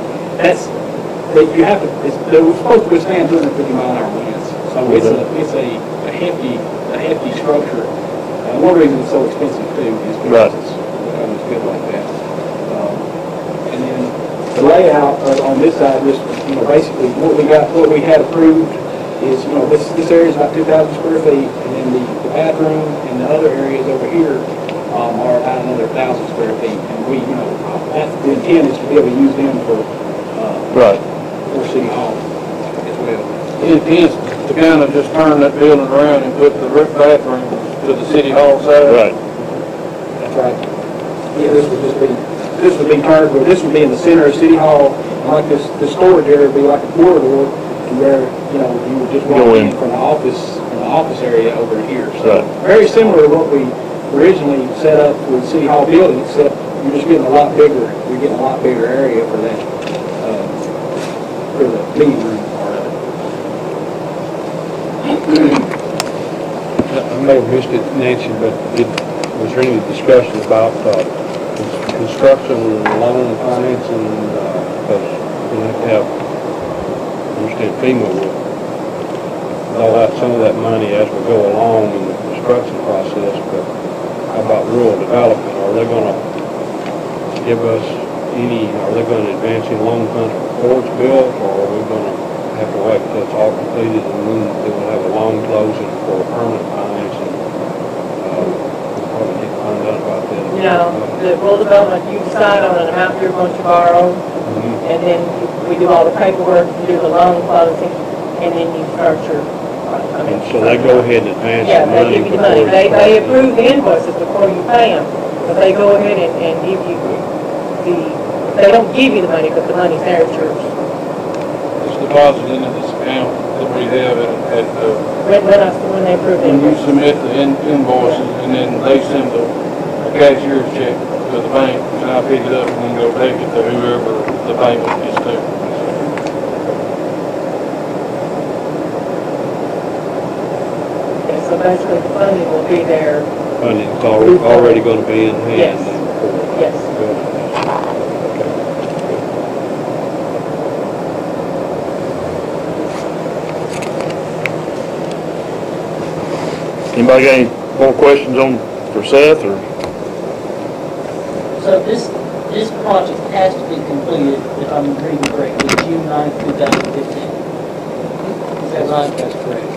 they're supposed to withstand 250 mile an hour winds. So it's a hefty a hefty structure. One reason it's so expensive too is because it's good like that. And then the layout on this side, just basically what we had approved is this area is about 2,000 square feet, and then the bathroom and the other areas over here are about another 1,000 square feet. And we that's the intent is to be able to use them for City Hall as well. The intent is to kind of just turn that building around and put the bathroom to the City Hall side. Right. That's right. Yeah, this would be turned, but this would be in the center of City Hall. And like this storage area would be like a corridor where you would just walk in from the office area over here. So very similar to what we originally set up with the City Hall building, except you're just getting a lot bigger. You're getting a lot bigger area for that for the meeting room part of it. I may have missed it, Nancy, but was there any discussion about construction loan financing? Because we have to have, I understand FEMA will allow out some of that money as we go along in the construction process, but how about rural development? Are they going to give us are they going to advance any loan funds before it's built, or are we going to have to wait until it's all completed and then we'll have a loan closing for permanent financing? We'll probably need to find out about that. The rural development, you decide on an amount you're going to borrow, and then we do all the paperwork, you do the loan closing, and then you start your, so they go ahead and advance the money. Yeah, they give you the money. They approve the invoices before you pay them, but they go ahead and give you they don't give you the money, but the money's there, it's yours. It's deposited into this account that we have when they approve when it. you submit the invoices, and then they send a cashier's check to the bank, and I pick it up and then go take it to whoever the payment is to. Okay, so basically the funding will be there. Funding's already going to be in hand. Yes. Anybody got any more questions for Seth, or? So this project has to be completed, if I'm reading correctly, June 9th, 2015. Is that right? That's correct.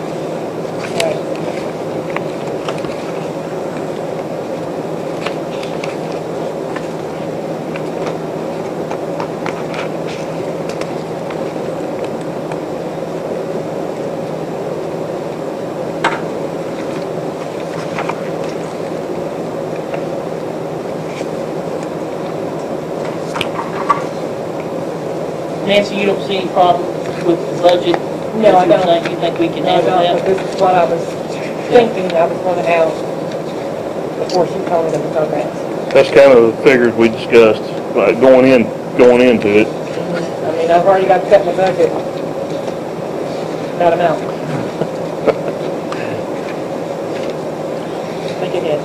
Nancy, you don't see any problem with the budget? No, I don't. You think we can No, I handle don't, that? but this is what I was thinking I was going to have before she told me that was okay. That's kind of the figures we discussed, like going into it. I mean, I've already got to cut my budget. Got them out. Think ahead.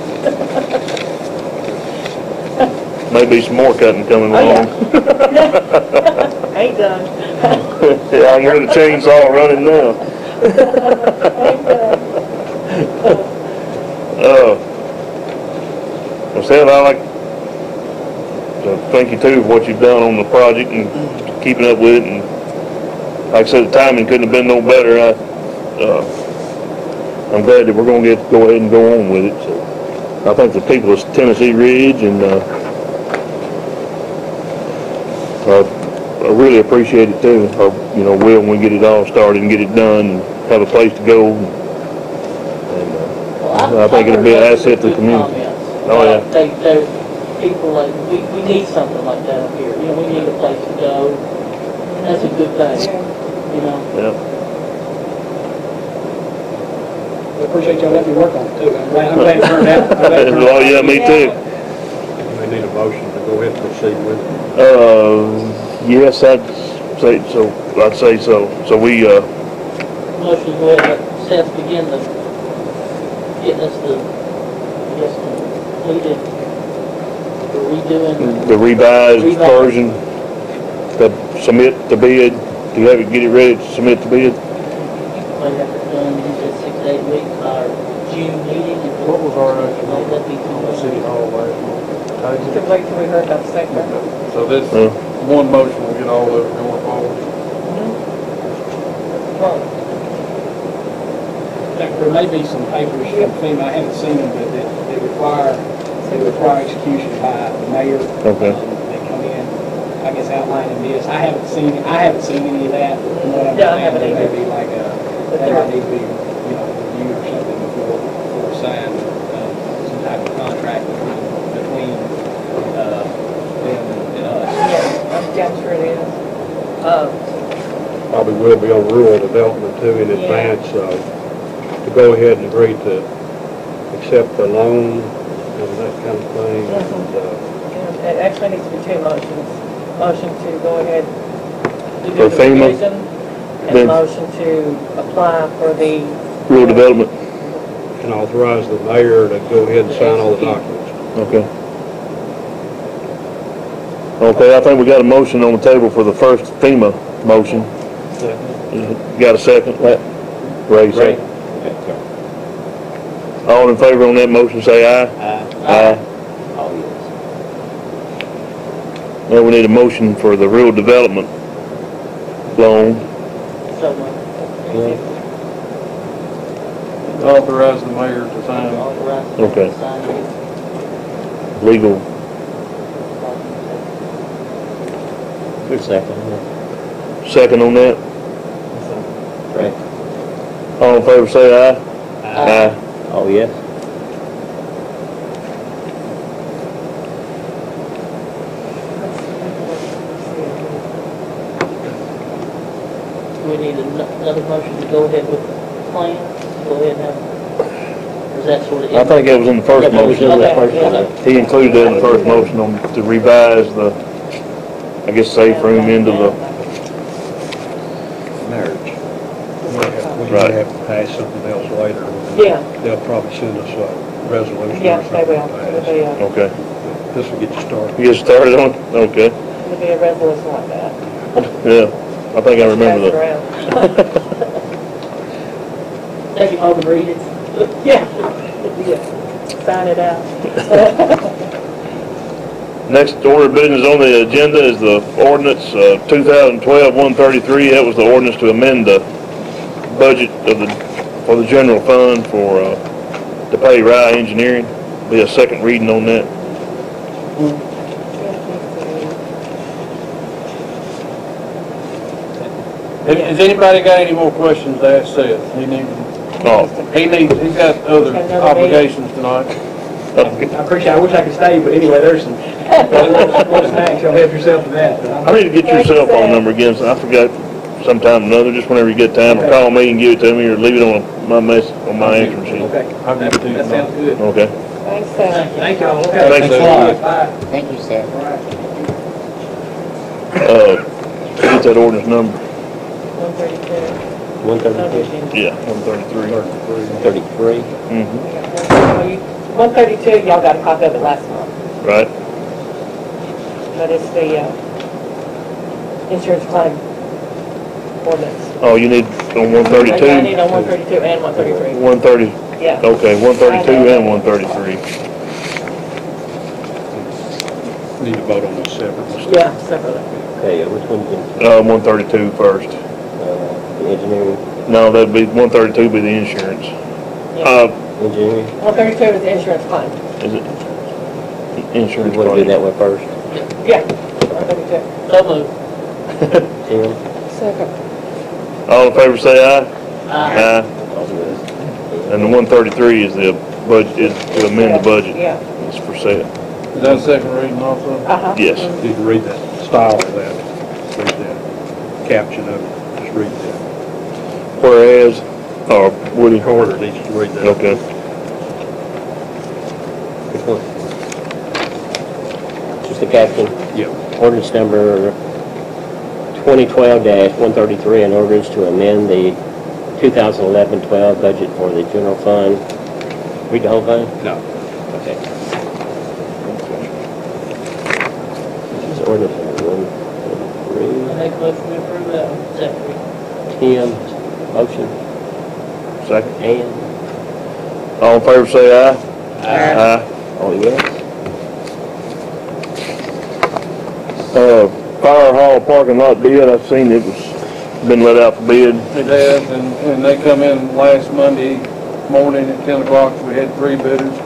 Maybe some more cutting coming along. Ain't done. Yeah, I can hear the chainsaw running now. Ain't done. Well, Seth, I'd like to thank you too for what you've done on the project and keeping up with it. And like I said, the timing couldn't have been no better. I'm glad that we're going to go ahead and go on with it. So I think the people of Tennessee Ridge and I really appreciate it too. When we get it all started and get it done and have a place to go. And I think it'll be an asset to the community. Oh yeah. There's people like, we need something like that up here. We need a place to go. That's a good thing, Yeah. I appreciate y'all letting me work on it too. I'm glad it turned out. Oh yeah, me too. We need a motion to go ahead and proceed with it. Yes, I'd say so. So we, motion to go ahead and let Seth begin getting us completed, redoing. the revised version, to submit the bid, get it ready to submit the bid. Might have it done, you said 6 to 8 weeks by our June meeting. What was our action Might that be on too the city hall last To month? wait till we heard about the sector. So this, one motion will get all of it going forward. Well, There may be some papers from FEMA, I haven't seen them, but that require execution by the mayor. Okay. They come in, I guess outlining this. I haven't seen any of that. From what I'm Yeah, I haven't saying, there may either. be like that might need to be, reviewed or something before signed, some type of contract between them and us. yeah, I'm sure it is. Probably will be on rural development too in advance, to go ahead and agree to accept the loan and that kind of thing. Yeah, it actually needs to be two motions. Motion to go ahead to For do the FEMA? revision, and Then- motion to apply for the. Rural development. And authorize the mayor to go ahead and sign all the documents. Okay. Okay, I think we got a motion on the table for the first FEMA motion. Got a second? Ray, second. All in favor on that motion, say aye. Aye. Oh, yes. Now we need a motion for the rural development loan. So, Authorize the mayor to sign. authorize. Okay. Sign it. Legal. Good second. Second on that. Right. All in favor, say aye. Aye. Oh, yes. We need another motion to go ahead with the plan, go ahead and have, or is that sort of? I think that was in the first That was in motion. the first Okay. one. He included that in the first motion to revise the, I guess, safe room into the, Marriage. We Right. have to pass something else later. Yeah, They'll probably send us a resolution yeah, or they something. will. to It'll pass. be a, okay. This will get you started. You get started on it? Okay. it'll be a resolution like that. Yeah, I think I remember Pass it that. around. Take it home and read it. Yeah. Yeah. Sign it out. Next order of business on the agenda is the ordinance 2012-133. That was the ordinance to amend the budget for the general fund to pay Rye Engineering. Be a second reading on that. Has anybody got any more questions to ask Seth? Oh, He's got other obligations tonight. I appreciate it. I wish I could stay, but anyway, there's some, snacks. You'll help yourself to that. I need to get your cell phone number again. So I forgot sometime or another. Just whenever you get time, or call me and give it to me, or leave it on my answer machine. Okay. I'll give it to you That sounds good. Okay. Thanks, Seth. Thank y'all. Okay. Thanks a lot. Bye. Thank you, Seth. Get that ordinance number. 132. 132. Yeah, 133. 33. Mm-hmm. 132, y'all got a copy of it last month, Right. but it's the insurance claim ordinance. Oh, you need on I 132. need on 132 and 133. 130. Yeah. Okay, 132 and 133. Need to vote on this separately. Yeah, separately. Okay, which one's in, 132 first. the engineering? No, that'd be 132 be the insurance. Engineering? 132 is the insurance claim. Is it You insurance? want to do that one first? Yeah, 132. So moved. Tim? Second. All in favor, say aye. Aye. All good. And the 133 is the budget, is to amend the budget. Yeah. It's for sale. Is that a second reading also? Uh-huh. Yes. Need to read that style of that, read that caption of it, just read that. Whereas, or Woody. Order needs to read that. Okay. Which one? Just the caption. Yeah. Ordinance number 2012-133, an ordinance to amend the 2011-12 budget for the general fund. Read the whole thing? No. Okay. This is ordinance number I 133. make a motion to approve that one. Second. Tim, motion, Second. and All in favor say aye. Aye. Oh, yes. Fire hall parking lot bid, I've seen it was, been let out for bid. It has, and they come in last Monday morning at 10 o'clock, we had 3 bidders.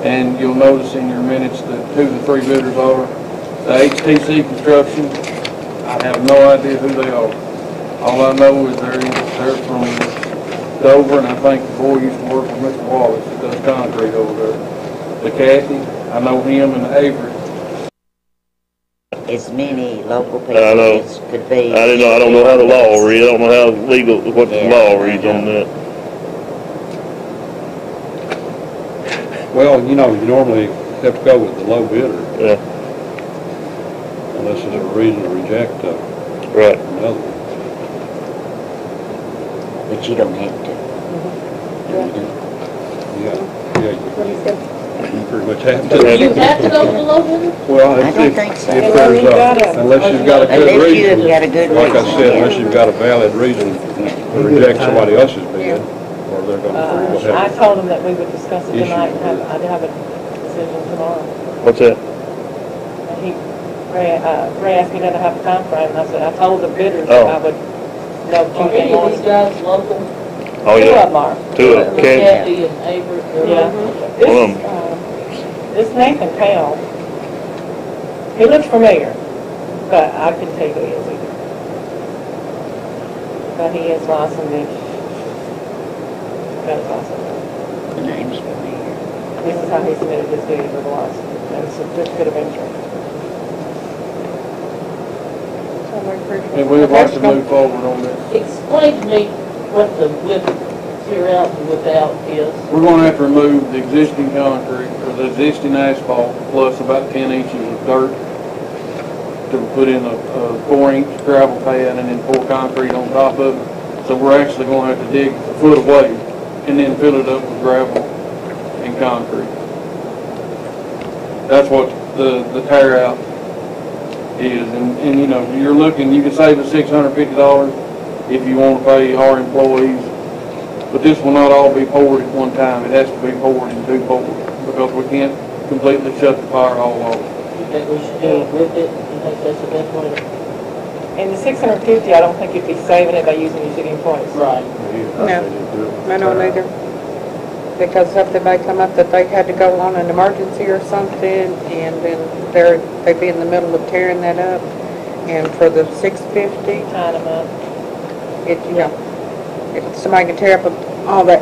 And you'll notice in your minutes that 2 of the 3 bidders are the HTC Construction. I have no idea who they are. All I know is they're from Dover, and I think the boy used to work with Mr. Wallace that does concrete over there. The Kathy, I know him, and Avery. As many local people I know. as could be. I don't know how the law reads, I don't know how legal, what the Yeah, law I reads know. on that. Well, you know, you normally have to go with the low bidder Yeah, unless there's a reason to reject right. another one. But you don't have to. Yeah, you pretty much have Do to. you have to go to the low bidder? Well, I don't think so. if there's, unless you've got a good Unless you reason. have got a good Like I reason, said, yeah. unless you've got a valid reason to reject somebody else's bid, or they're gonna, I whatever. told them that we would discuss it Issue. tonight and I'd have a decision tomorrow. What's that? And Ray asked me to have a time frame, and I said, I told the bidders Oh. that I would know Are Tuesday any of morning. these guys local? Oh, Two of yeah, them are. 2 of them. Kathy, Kathy and Avery? Yeah. One of This Nathan Powell, he looks familiar, but I couldn't tell you who he is either. But he is licensed. Got his license. The name's familiar. This is how he submitted his deed with the license and certificate of insurance. And we'd like to move forward on this. Explain to me what the tear out and without is. We're gonna have to remove the existing concrete, or the existing asphalt, plus about 10 inches of dirt to put in a 4-inch gravel pad and then pour concrete on top of it. So we're actually gonna have to dig a foot away and then fill it up with gravel and concrete. That's what the tear out is, and you know, you're looking, you can save us $650 if you want to pay our employees, but this will not all be poured at one time. It has to be poured in 2 pours, because we can't completely shut the fire hall off. You think we should do it with it? You think that's the best way to? And the 650, I don't think you'd be saving it by using your city employees. Right. No, I don't either. Because something may come up that they had to go on an emergency or something, and then they'd be in the middle of tearing that up. And for the 650, Tying them up. if somebody can tear up all that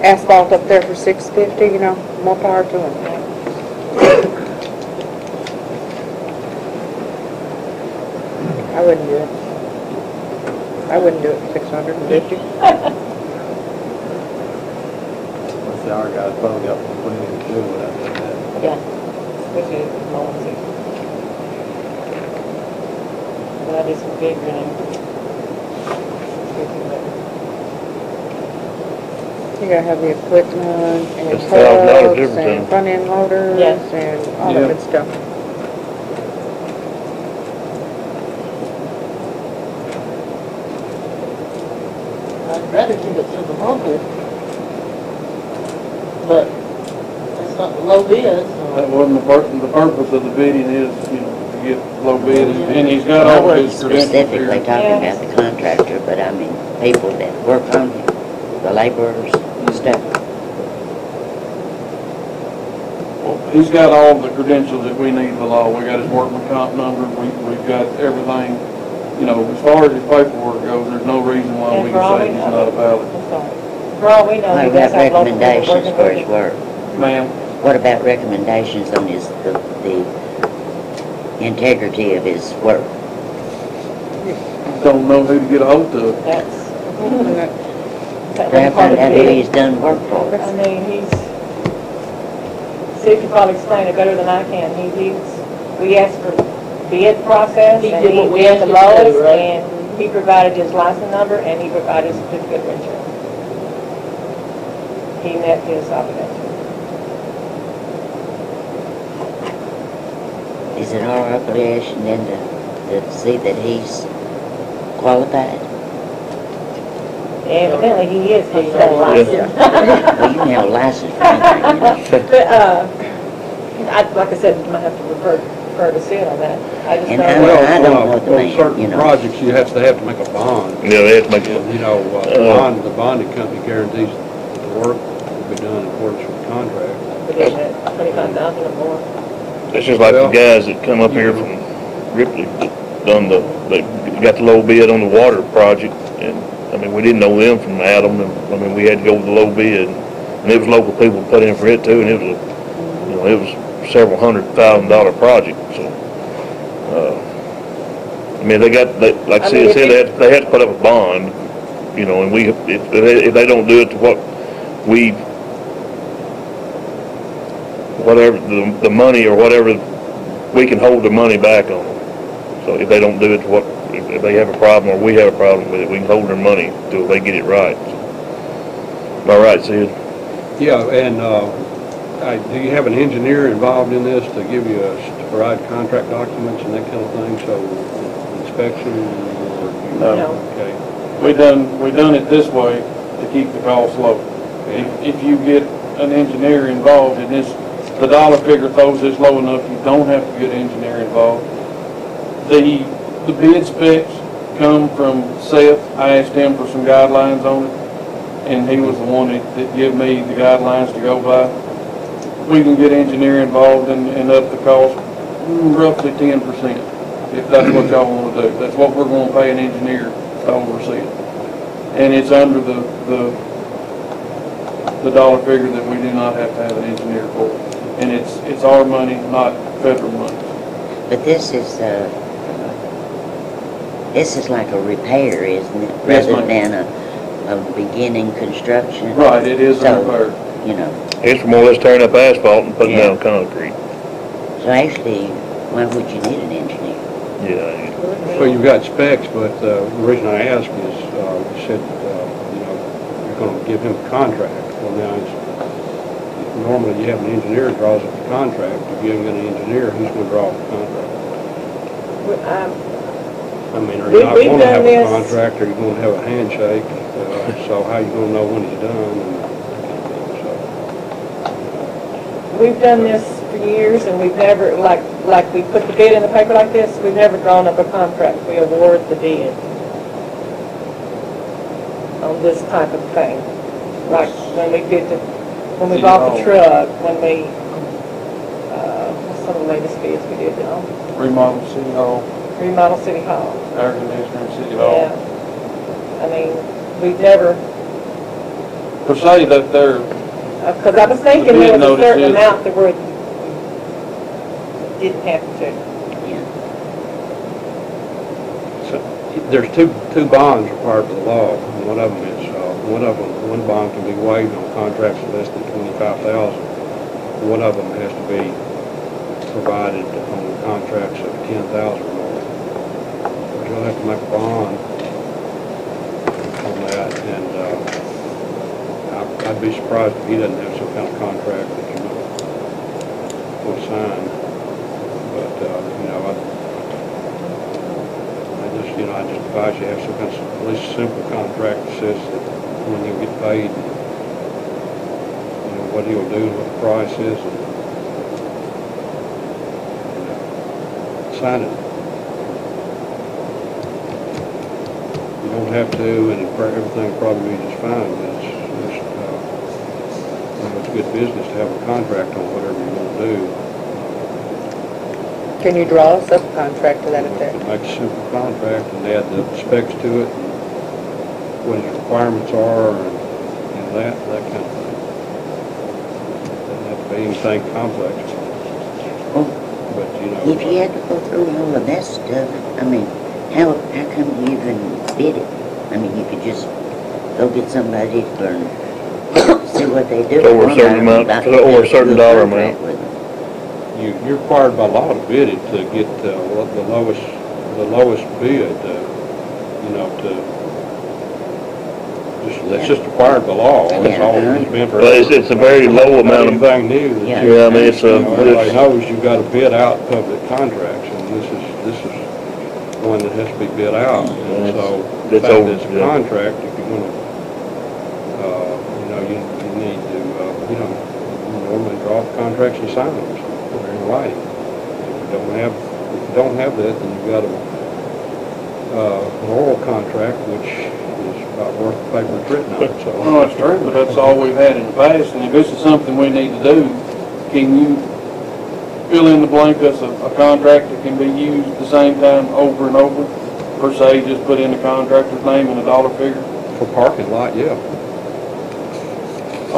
asphalt up there for 650, more power to them. I wouldn't do it. I wouldn't do it for 650. Our guys probably got plenty to do without doing that. Yeah. Especially if it's long season. But I did some big running. You gotta have the equipment and It's $1,000 hooks difference in and it. front end loaders Yes. and all that good stuff. I'd rather give it to the local, but that's not the low bid, so. That wasn't the purpose of the bidding is, to get low bid, and he's got I all wasn't his credentials specifically here. talking about the contractor, but I mean, people that work on it, the laborers and stuff. He's got all the credentials that we need for law. We got his workman comp number, we've got everything. As far as his paperwork goes, there's no reason why we can say he's not valid. I'm sorry. For all we know, What he about does have local people recommendations working for with his him. work? Ma'am, What about recommendations on the integrity of his work? don't know who to get a hold of. That's. Try to find out who he's done work for. I mean, Steve can probably explain it better than I can. We asked for bid process, He and did he what we did the asked him to do, lowest, right? and he provided his license number, and he provided his certificate of insurance. He met his obligation. Is it our obligation then to see that he's qualified? Evidently he is, he's got a license. Well, you can have a license for anything, you know. But, like I said, you might have to refer to Sid on that. I just And know. I don't know the Well, man, certain you know. projects, you have to make a bond. Yeah, they have to make And, a, you know, the bonding company guarantees that the work will be done in accordance with the contract. But isn't it 25,000 or more? it's just like the guys that come up here from Ripley, they got the low bid on the water project, and, I mean, we didn't know them from Adam, and, I mean, we had to go with the low bid, and it was local people put in for it too, and it was it was several $100,000 project, so, I mean, like I said, they had to put up a bond, you know, and if they don't do it to whatever, the money or whatever, we can hold the money back on them. So if they don't do it to if they have a problem or we have a problem with it, we can hold their money till they get it right. Am I right, Sid? Yeah, and, do you have an engineer involved in this to give you to provide contract documents and that kind of thing, so inspection? No. Okay. We done it this way to keep the costs low. If you get an engineer involved in this, the dollar figure throws this low enough, you don't have to get an engineer involved. The bid specs come from Seth. I asked him for some guidelines on it, and he was the one that gave me the guidelines to go by. We can get engineer involved and up the cost roughly 10%, if that's what y'all want to do. That's what we're going to pay an engineer to oversee it. And it's under the dollar figure that we do not have to have an engineer for. And it's our money, not federal money. But this is like a repair, isn't it? Yes, Rather ma'am. than a beginning construction. Right, it is a repair. You know. It's more or less tearing up asphalt and putting down concrete. So actually, why would you need an engineer? Yeah. Well, you've got specs, but the reason I asked is, you said, you know, you're going to give him a contract. Well, now, normally you have an engineer that draws up the contract. If you haven't got an engineer, who's going to draw up the contract? I mean, are you not going to have a contract, or are you going to have a handshake? So how are you going to know when it's done? We've done this for years, and we've never, like we put the bid in the paper like this, we've never drawn up a contract. We award the bid on this type of thing. Like when we bought the truck, when we, what's some of the latest bids we did on? Remodel City Hall. Remodel City Hall. Air conditioner in City Hall. Yeah. I mean, we've never. Per se that they're. Because I was thinking there was a certain amount that we didn't have to. Yeah. So there's two bonds required by the law. And one of them is one bond can be waived on contracts of less than $25,000. One of them has to be provided on contracts of $10,000 or more. So you'll have to make a bond on that, and I'd be surprised if he doesn't have some kind of contract that you will sign. But you know, I just advise you have some kind of at least simple contract that says that when you get paid, you know what he'll do, what the price is, and sign it. You don't have to, and everything will probably be just fine. It's good business to have a contract on whatever you want to do. Can you draw us up a contract to that effect? Make a simple contract and add the specs to it, and what its requirements are, and that kind of thing. Doesn't have to be anything complex. But, you know. If you had to go through all of that stuff, I mean, how come you even bid it? I mean, you could just go get somebody for see what they do. Over a certain amount, over a certain dollar amount. You're required by law to bid it to get the lowest bid. You know, it's just required by law. It's always been for. Well, it's a very low amount of. Anything new. Yeah, I mean, it's a. Everybody knows you've got to bid out public contracts, and this is one that has to be bid out. And so, it's over. It's a contract. If you're going to contracts and sign them, so they're in writing. If you don't have that, then you've got an oral contract, which is about worth the paper it's written on. So. Well, that's true, but that's all we've had in the past, and if this is something we need to do, can you fill in the blank as a contract that can be used at the same time over and over? Per se, just put in the contractor's name and a dollar figure? For parking lot, yeah.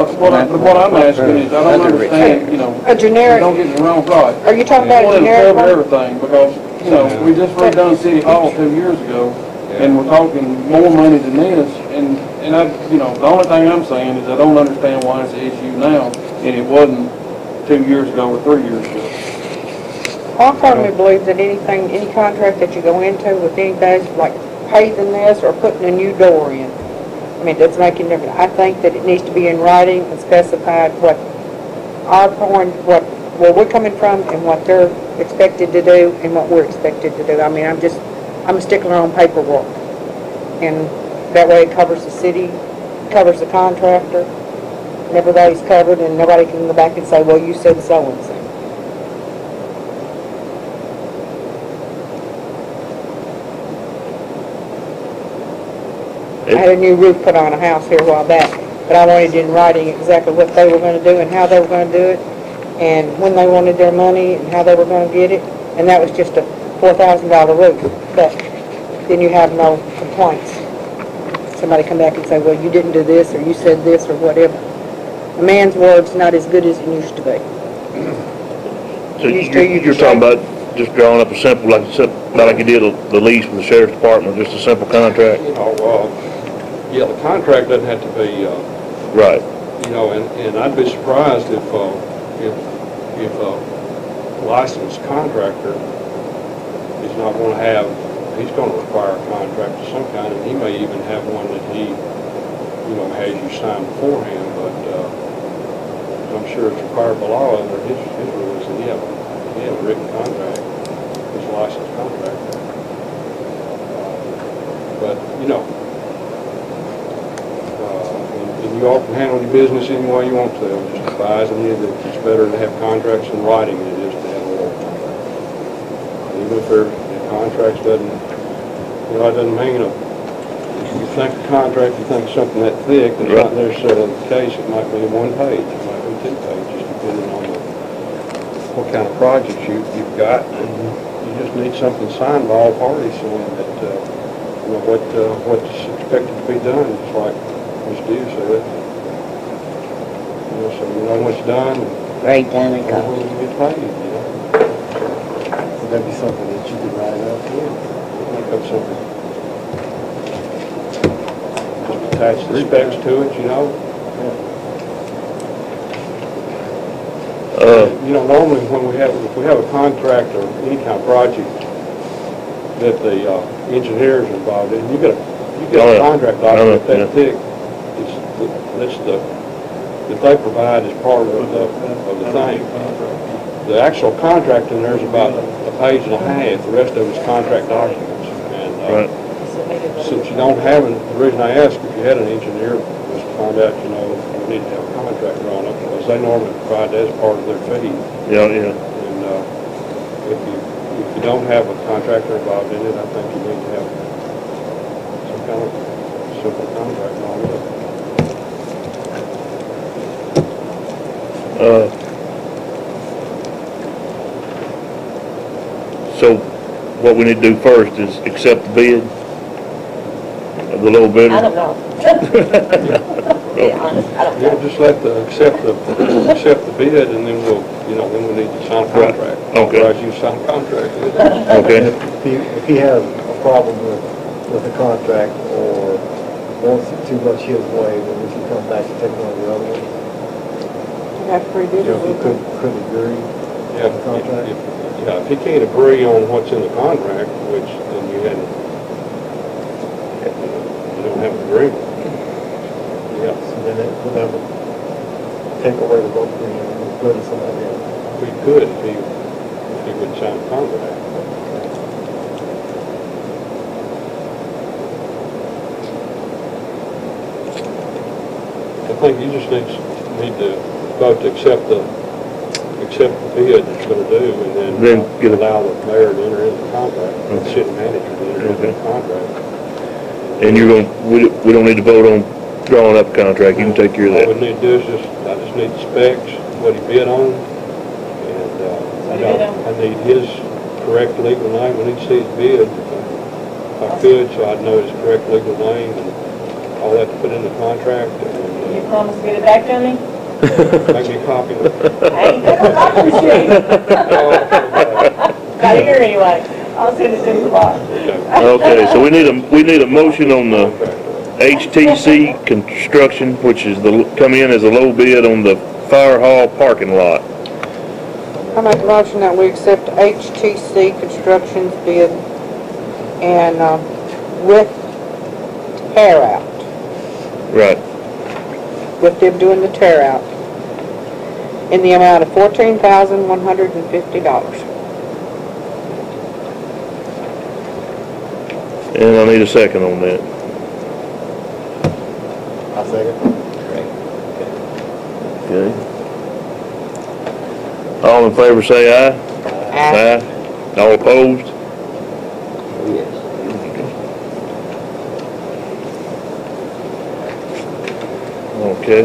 What I'm asking is, I don't understand, you know, A generic, don't get me wrong, right. are you talking about a We generic want to one? cover everything, because, you know, we just redone City Hall 2 years ago, and we're talking more money than this, and I, you know, the only thing I'm saying is I don't understand why it's an issue now, and it wasn't 2 years ago or 3 years ago. I firmly believe that anything, any contract that you go into with any guys like paving this or putting a new door in, I mean, it doesn't make any difference. I think that it needs to be in writing and specified what our point, where we're coming from and what they're expected to do and what we're expected to do. I mean, I'm a stickler on paperwork. And that way it covers the city, covers the contractor, and everybody's covered, and nobody can go back and say, well, you said so and so. I had a new roof put on a house here a while back, but I wanted in writing exactly what they were going to do and how they were going to do it, and when they wanted their money and how they were going to get it, and that was just a $4,000 roof. But then you have no complaints. Somebody come back and say, well, you didn't do this, or you said this, or whatever. A man's word's not as good as it used to be. So you're talking about just drawing up a simple, like you did the lease with the sheriff's department, just a simple contract? You know, yeah, the contract doesn't have to be, right. You know, and I'd be surprised if a licensed contractor is not going to have, he's going to require a contract of some kind, and he may even have one that he, you know, has you sign beforehand, but I'm sure it's required by law under his rules, and he have a written contract, he's a licensed contractor. But, you know, and you all can handle your business any way you want to. I'm just advising you that it's better to have contracts in writing than it is to have oral contracts. Even if the contracts doesn't, you know, it doesn't mean you think a contract, you think something that thick, and not necessarily the case. It might be 1 page, it might be 2 pages, depending on what kind of projects you've got. And you just need something signed by all parties saying that, you know, what's expected to be done, just like Ms. Dew said. You know, so you know what's done. Right down and go. When you get paid, you know. Would that be something that you could write up for? Make up something. Just attach the specs to it, you know. You know, normally if we have a contract or any kind of project that the engineers are involved in, you get a contract document that thick. That's that they provide as part of the thing. The actual contract in there is about a page and a half. The rest of it's contract documents. And since you don't have it, the reason I asked if you had an engineer was to find out, you know, we need to have a contract drawn up because they normally provide that as part of their fee. Yeah, yeah. And if you don't have a contractor involved in it, I think you need to have some kind of simple contract drawn up. So what we need to do first is accept the bid of the low bidder. I don't know. Be honest, I don't know. Yeah, just accept the bid, and then then we need to sign a contract. Okay. Authorize you to sign a contract. Okay. If he has a problem with the contract or wants it too much his way, then we can come back and take one of the other ones. You have to redo You know, if he it. couldn't agree Yeah, with the contract. if he can't agree on what's in the contract, which then you don't have an agreement. Yeah. So then it would have to take away the vote for him and put it somebody else. We could if he would sign a contract. I think you just need to vote to accept the accept the bid it's gonna do, and then allow the mayor to enter into the contract, the city manager to enter into the contract. And we don't need to vote on drawing up a contract, you can take care of that. All we need to do is I just need the specs, what he bid on, and, I need his correct legal name, we need to see his bid, if I could, so I'd know his correct legal name, and all that to put in the contract, and, You promise to get it back to me? make me a copy of it. I ain't got a copy machine. Got it here anyway. I'll send it to you tomorrow. Okay, so we need a motion on the HTC construction, which is come in as a low bid on the fire hall parking lot. I make a motion that we accept HTC Construction's bid and with tear out, Right. with them doing the tear out, in the amount of $14,150. And I need a second on that. I second. Okay. All in favor say aye. Aye. All opposed? Okay.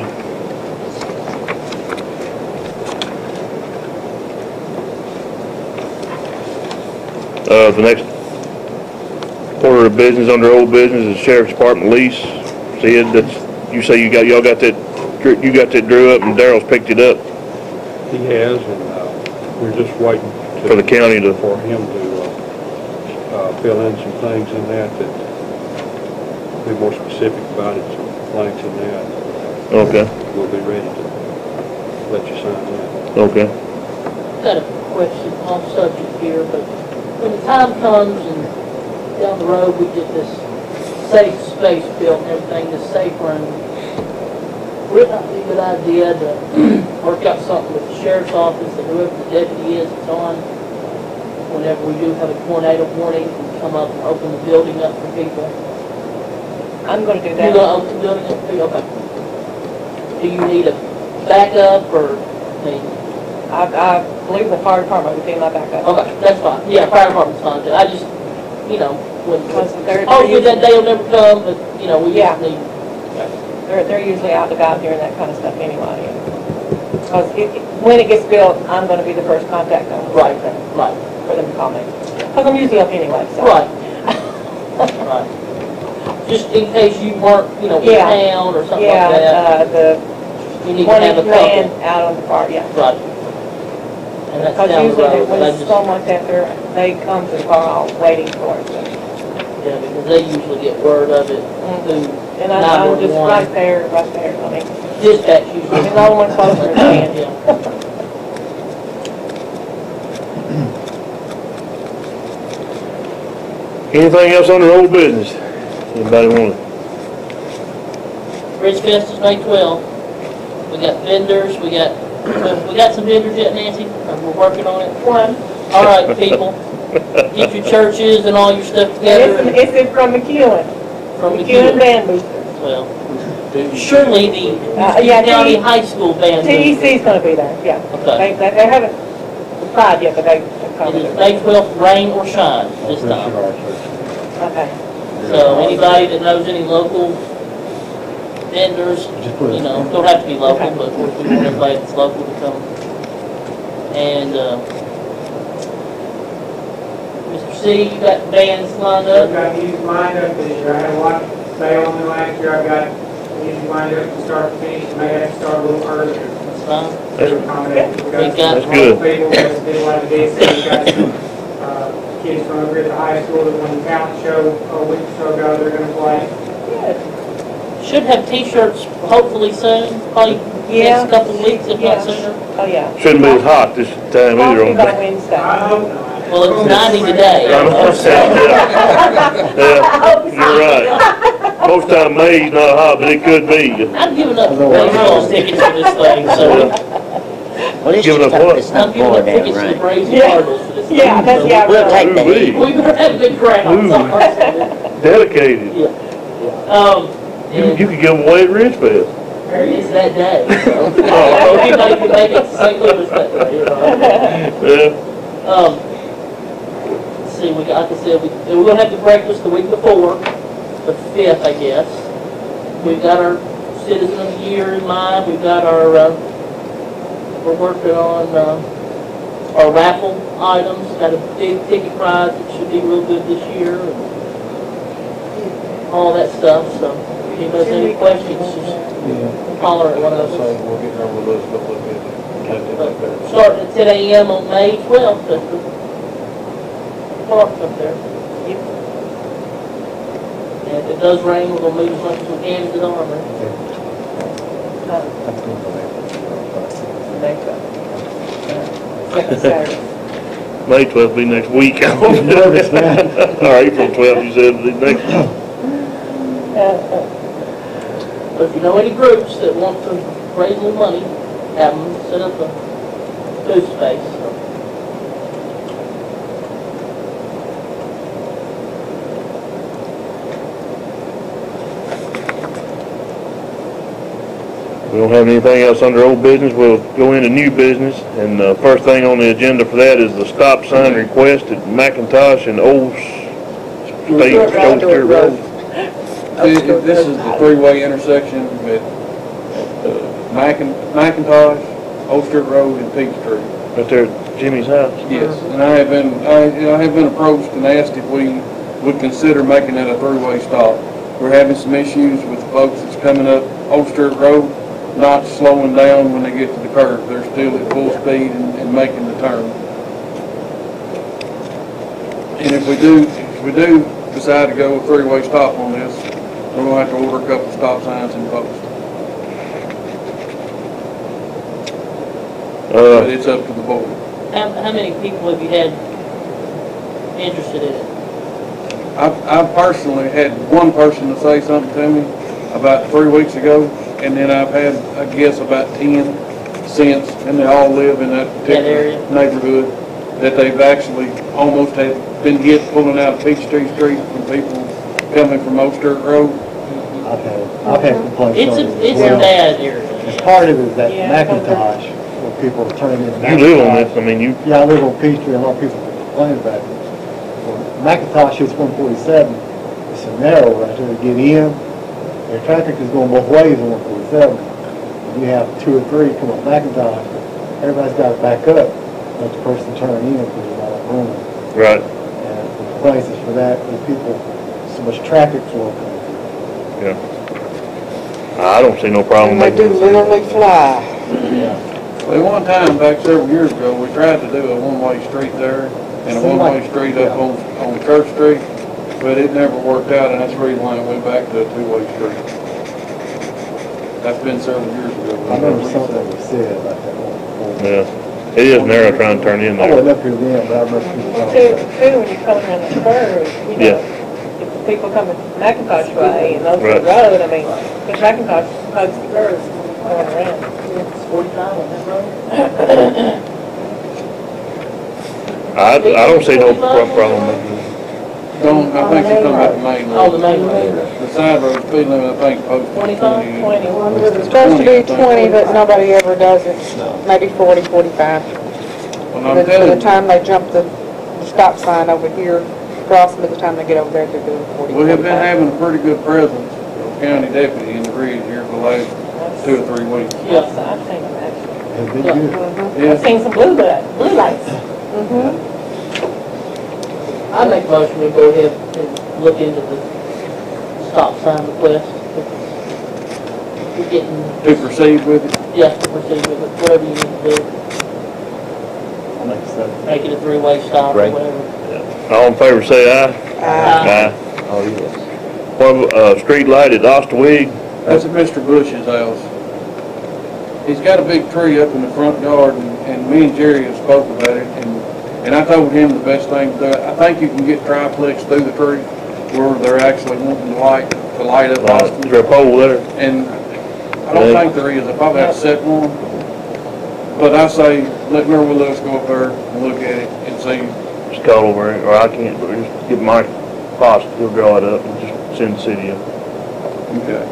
The next order of business under old business is Sheriff's Department lease. Sid, you say y'all got that drew up and Daryl's picked it up He has, and we're just waiting for the county for him to fill in some things in that be more specific about it, some blanks in that. Okay. We'll be ready to let you sign that. Okay. Got a question on subject here, but when the time comes and down the road we get this safe space built and everything, this safe room, would it not be a good idea to work out something with the sheriff's office and whoever the deputy is that's on, whenever we do have a tornado warning, and come up and open the building up for people? I'm going to do You're that. going to open the building up for people? Okay. Do you need a backup, or, I mean, I believe the fire department would be my backup. okay, that's fine. Yeah, fire department's fine too. I just, when they're hopefully that day will never come, but, we Yeah. just need. They're usually out and about doing that kind of stuff anyway. Because when it gets built, I'm going to be the first contact on Right, right, for them to call me. Because I'm usually up anyway, so. right. Right. Just in case you weren't, in town or something like that. You need to one have a each man couple. out on the far, yeah. Right. And that's Because down the usually road, when but I it's just, storm like that, they come to the car all waiting for it. So. yeah, because they usually get word of it through And I'm just 911. right there. I mean, Dispatch usually. there's no one closer than me. Yeah. Anything else under old business? Anybody want to? Ridge Fest is May 12th. We got vendors, we got some vendors yet, Nancy? We're working on it. One. All right, people, get your churches and all your stuff together. It's from McEwen. From McEwen Band Booster. Well, surely the yeah, county high school band. TEC's going to be there, yeah. Okay. They haven't applied yet, but they've It come. is May 12th, rain or shine this time. Okay. So anybody that knows any local vendors, don't have to be local, but we want everybody that's local to come. And, Mr. C, you got bands lined up? I've got music lined up this year. I had a lot to say on the last year. I've got music lined up to start to finish. May have to start a little earlier. That's fine. To accommodate. We got That's some good. local people that did a lot of this. We got some kids from over at the high school that won the talent show a week or so ago. They're going to play. Should have t-shirts hopefully soon, probably next couple of weeks, if not sooner. Oh, yeah. Shouldn't be as hot this time either. Hopefully On by that. Wednesday. I hope not. Well, it's 90 today. Yeah, you're right. Most time May's not hot, but it could be. I'm giving up baseball tickets for this thing, so Well, it's Giving just up what? it's I'm not giving pouring up out tickets to the rain. Braves and Yeah. Cardinals for this thing. Yeah, that's, so yeah. We'll take the Ooh-wee. heat. We better have a good crowd. Ooh. Dedicated. Yeah. You And could give them away at Ridge Fest. It's that day, so. Anybody can make it to St. Louis that day, you know. Yeah. Let's see, like I said, we're gonna have the breakfast the week before, the 5th, I guess. We've got our Citizen of the Year in mind. We've got our, we're working on, our raffle items. Got a big ticket prize that should be real good this year. And all that stuff, so if anybody has any questions, just holler at one of us. We'll get over the list, but we'll get it. Starting at 10 a.m. on May 12th at the park up there. Yep. And if it does rain, we're going to move as much as we can to the armory. May 12th be next week. nervous, man. Or April 12th, you said, the next. But if you know any groups that want to raise more money, have them set up a booth space. So. We don't have anything else under old business. We'll go into new business. And the first thing on the agenda for that is the stop sign request at McIntosh and Old Stewart Road. This is the three-way intersection at McIntosh, Old Stewart Road, and Peachtree. Right there at Jimmy's house? Yes, and I have been approached and asked if we would consider making that a three-way stop. We're having some issues with folks that's coming up Old Stewart Road, not slowing down when they get to the curve. They're still at full speed and making the turn. And if we do decide to go a three-way stop on this, we're going to have to order a couple stop signs and posts. But it's up to the board. How many people have you had interested in it? I've personally had one person to say something to me about 3 weeks ago, and then I've had, I guess, about 10 since, and they all live in that particular neighborhood, that they've actually almost been hit pulling out of Peachtree Street from people coming from Old Stewart Road. I've had complaints. It's a bad area. And part of it is that McIntosh, where people are turning in. You live on this, I mean, you. Yeah, I live on Peachtree, and a lot of people complain about it. McIntosh hits 147. It's a narrow right there to get in. And traffic is going both ways on 147. You have 2 or 3 come up McIntosh. Everybody's got to back up, let the person turn in because there's not enough room. Right. And the complaints is for that, the people, so much traffic flow coming through. Yeah. I don't see no problem. And they do literally fly. Yeah. Well, one time back several years ago, we tried to do a one-way street there and a one-way street up on Church Street, but it never worked out, and that's the reason why it went back to a two-way street. That's been several years ago. I remember something was said about that one before. Yeah. It is narrow trying to turn in I there. wasn't up here then, but I remember people Well, talking about too, when you're coming in the curve, you know, if people coming McIntosh way and Old Stewart Road, I mean, because McIntosh hugs the curve going around. It's 45 on that road. I don't see no problem with it. I think you're talking about the main road. Oh, the main road. The side road speed limit, I think, posted 25, 20. It's supposed to be 20, but nobody ever does it. Maybe 40, 45. Well, By the time they jump the stop sign over here, crossing, by the time they get over there, they're doing 40, We have been 45. having a pretty good presence of county deputy in the bridge here for the last 2 or 3 weeks. Yeah. I've seen them actually. it. It's been good. Yeah. I've seen some blue lights. I make a motion we go ahead and look into the stop sign request. We're getting, To proceed with it. yes, to proceed with it, whatever you need to do. I'll make a second. Make it a three-way stop or Right. whatever. All in favor say aye. Aye. Oh, yes. What, street light at Ostawig? That's at Mr. Bush's house. He's got a big tree up in the front yard, and me and Jerry have spoke about it, and I told him the best thing to do. I think you can get triplex through the tree where they're actually wanting to light up Austin. Is there a pole there? And I don't think there is. I probably have to set one. But I say, let Mayor Lewis go up there and look at it and see. Just call over, or I can't, just get Mike Foster, he'll draw it up and just send the city up. Okay.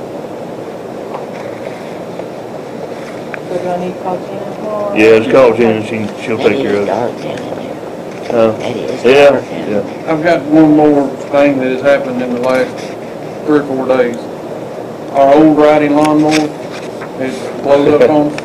So do I need to call Jen tomorrow? Yeah, just call Jen and she'll take care of it. Dark down in there. Uh, That is yeah, dark down there. yeah. I've got one more thing that has happened in the last 3 or 4 days. Our old riding lawnmower has blown up on us.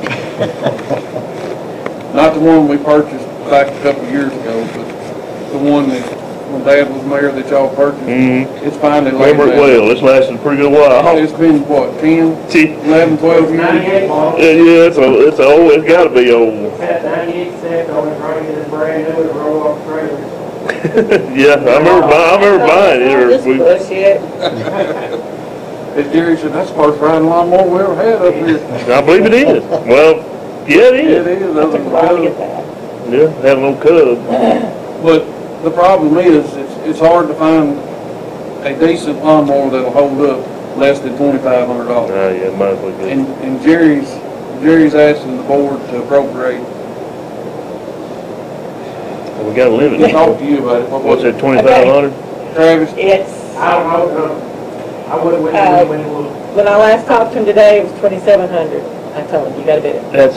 Not the one we purchased back a couple of years ago, but the one that, when Dad was mayor, that y'all purchased. It's finally laid Remember it down. well. It's lasted a pretty good while. It's been, what, 10, 11, 12 years? Yeah, it's old. It's got to be old. Had 98 cents on it, right, it's brand new, it roll off trailers. Yeah, I remember buying it. This bullshit. As Jerry said, that's the first riding lawnmower we ever had up here. I believe it is. Well, yeah, it It is. is, other than Why to Cub. get that? Yeah, having no cub. But the problem is, it's hard to find a decent lawnmower that'll hold up less than $2,500. Yeah, might as well get it. And Jerry's asking the board to appropriate. We got a limit. He talked to you about it. What's that, 2,500? Travis? It's, I don't know, I wouldn't, when it was. when I last talked to him today, it was 2,700. I told him, you gotta bid it. That's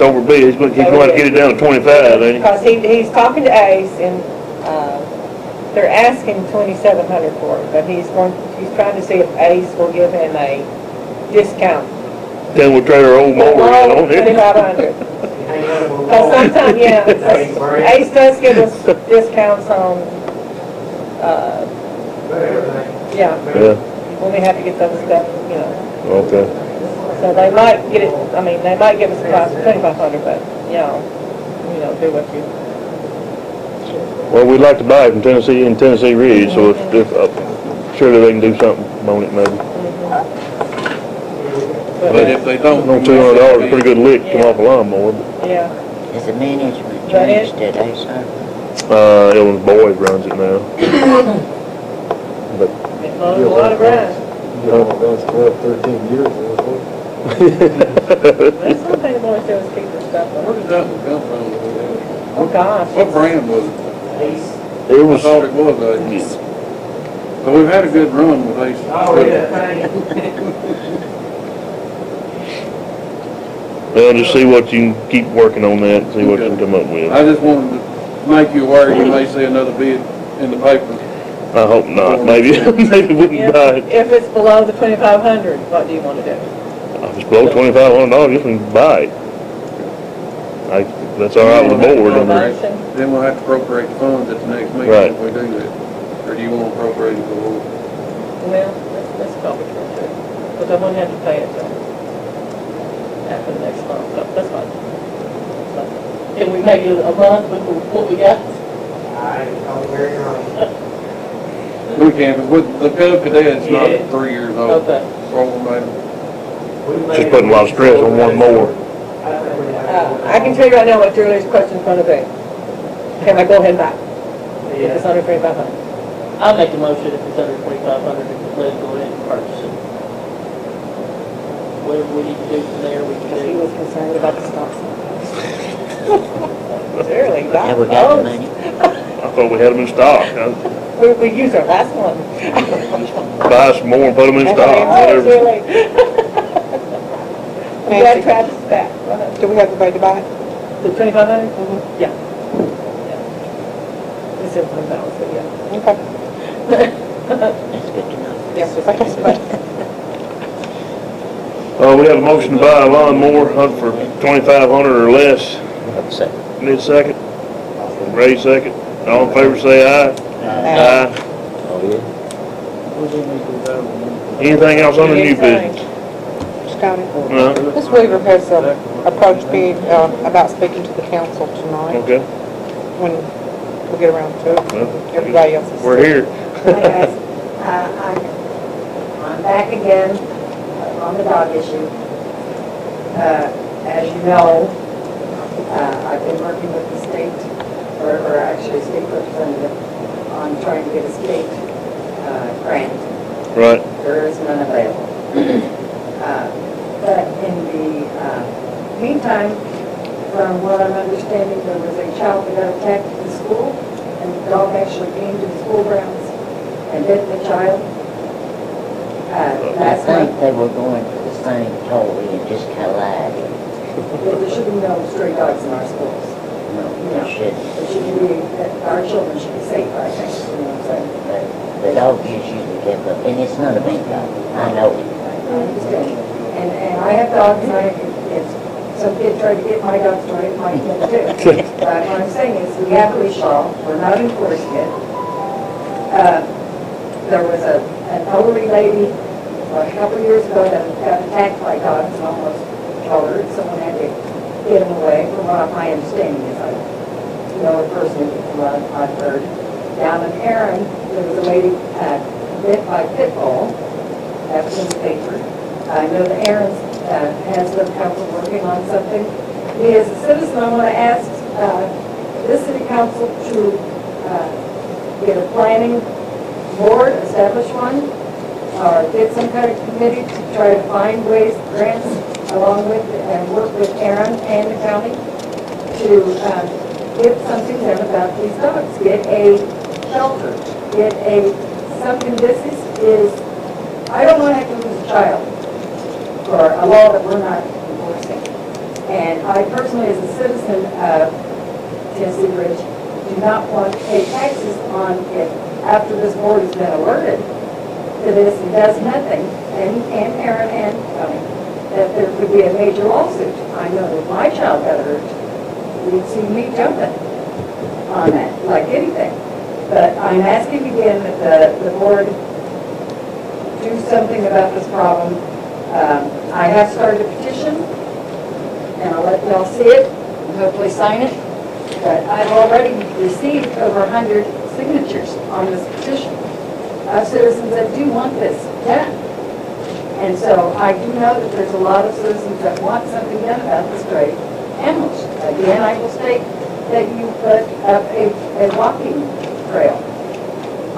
over bid. He's going to get it down to 25, ain't he? Because he's talking to Ace, and, they're asking 2,700 for it, but he's trying to see if Ace will give him a discount. Then we'll trade our old mower in on it. 2,500. Because sometimes, yeah, Ace does give us discounts on, yeah, Yeah, when we have to get those stuff, you know. okay. So they might get it, I mean, they might give us a price of 2,500, but, you know, do what you. Well, we'd like to buy it from TennesseeRidge, so if surely they can do something on it maybe. But if they don't. $200 is a pretty good lick to come off a lawnmower. Yeah. Is the management That it? changed at Acer? Ellen's Boyd runs it now. But It mows a lot of grass. That's 12, 13 years ago. There's something the boys do is keep their stuff Where on. did that one come from? Oh, gosh. What brand was it? it I was, thought it was Ace. But we've had a good run with Ace. Oh, yeah, thank you. well, just see what you can keep working on that and see what you can come up with. I just wanted to make you aware you may see another bid in the paper. I hope not. Maybe we can buy it. If it's below the 2,500, what do you want to do? If it's below $2,500, you can buy it. That's all right with the board. I mean. Motion? Then we'll have to appropriate the funds at the next meeting Right. if we do that. Or do you want to appropriate it for the board? Well, let's call it for it. Because I won't have to pay it till after the next month, so that's fine. Can we make it a month with what we got? I don't very wrong. We can, but with the Cub Cadet's not 3 years old. Okay. So we'll make Just putting a lot of stress on one more. I can tell you right now what Julie's question's going to be. Can I go ahead and buy? If it's under 2,500. I'll make a motion if it's under 2,500, let it go ahead and purchase it. Whatever we need to do from there, we can Because he do. was concerned about the stop sign. Really? Have we got the money? I thought we had them in stock. We used our last one. Buy some more and put them in stock, Oh, whatever. really? We got Travis back. Go ahead. Do we have the money to buy it? The 2,500? Yeah. It's in fund balance, but yeah. Okay. That's good to know. Yes, We have a motion to buy a lawnmower for $2,500 or less. Have a second. Need a second? Ray second. All in favor say aye. Aye. Oh, yeah. Anything else on the new business? Scotty? No? Ms. Weaver has approached me about speaking to the council tonight Okay. when we get around to it. Well, Everybody else is. we're here. I'm back again on the dog issue. As you know, I've been working with the state, or actually state representative, on trying to get a state grant. Right. There is none available. But in the meantime, from what I'm understanding, there was a child that got attacked at the school, and the dog actually came to the school grounds and bit the child. I Last think month. they were going to the thing totally and just collide. There should be no stray dogs in our schools. No, there shouldn't. There should be, our children should be safe, I think, you know what I'm saying? But the dog is usually kept up, and it's not a big dog. I know it. I understand. And I have dogs, and if some kid tried to get my dog to it, my kid too. But what I'm saying is, we have a leash law, we're not enforcing it. There was an elderly lady, a couple of years ago, that got attacked by dogs and almost killed her. Someone had to get him away, from what my understanding is. I know a person from what I've heard. Down in Erin, there was a lady bit by a pit bull. That was in the paper. I know the Erin has the council working on something. Me as a citizen, I want to ask this city council to get a planning board, establish one, or get some kind of committee to try to find ways, grants, along with, and work with Erin and the county to get something done about these dogs. Get a shelter, get something. This is, I don't want to have to lose a child for a law that we're not enforcing. And I personally, as a citizen of TennesseeRidge, do not want to pay taxes on it after this board has been alerted to this and does nothing, and Erin and county, that there could be a major lawsuit. I know that my child got hurt. You'd see me jumping on that, like anything. But I'm asking again that the board do something about this problem. I have started a petition, and I'll let y'all see it, and hopefully sign it. But I've already received over 100 signatures on this petition of citizens that do want this done. And so I do know that there's a lot of citizens that want something done about the stray animals. Again, I will state that you put up a walking trail.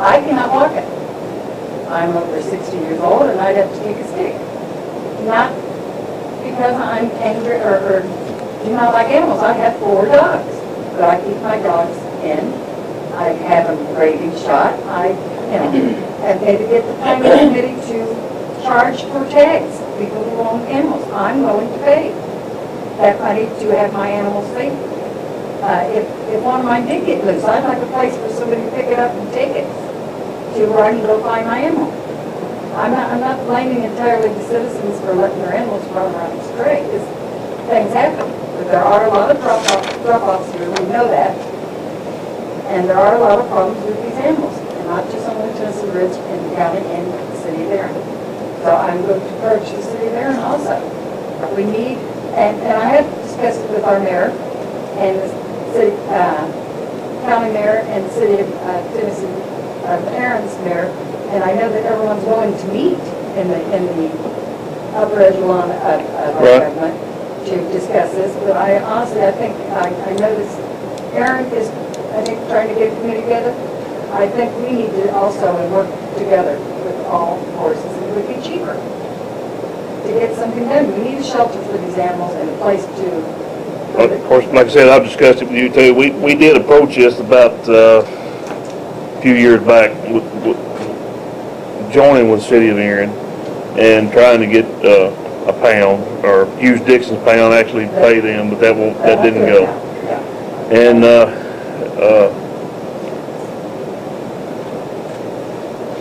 I cannot walk it. I'm over 60 years old and I'd have to take a stick. Not because I'm angry or do not like animals. I have 4 dogs, but I keep my dogs in. I have them grading shot. And maybe get the planning committee to charge for tags, people who own animals. I'm willing to pay that money to have my animals safe. If one of mine did get loose, I'd like a place for somebody to pick it up and take it to where I can go find my animal. I'm not blaming entirely the citizens for letting their animals run around and stray, because things happen. But there are a lot of drop-offs here, we know that. And there are a lot of problems with these animals, and not just only TennesseeRidge and the county and the city of Erin. So I'm going to encourage the city of Erin also. We need, and I have discussed it with our mayor and the city, county mayor and the city of Tennessee, Erin's mayor, and I know that everyone's willing to meet in the upper echelon of our government to discuss this. But I honestly, I think, I know this, Erin is, I think, trying to get a committee together. I think we need to also work together with all forces. It would be cheaper to get something done. We need a shelter for these animals and a place to. Of course, like I said, I've discussed it with you too. We did approach this about a few years back, joining with the city of Erin and trying to get a pound or use Dixon's pound, actually pay them, but that didn't go. And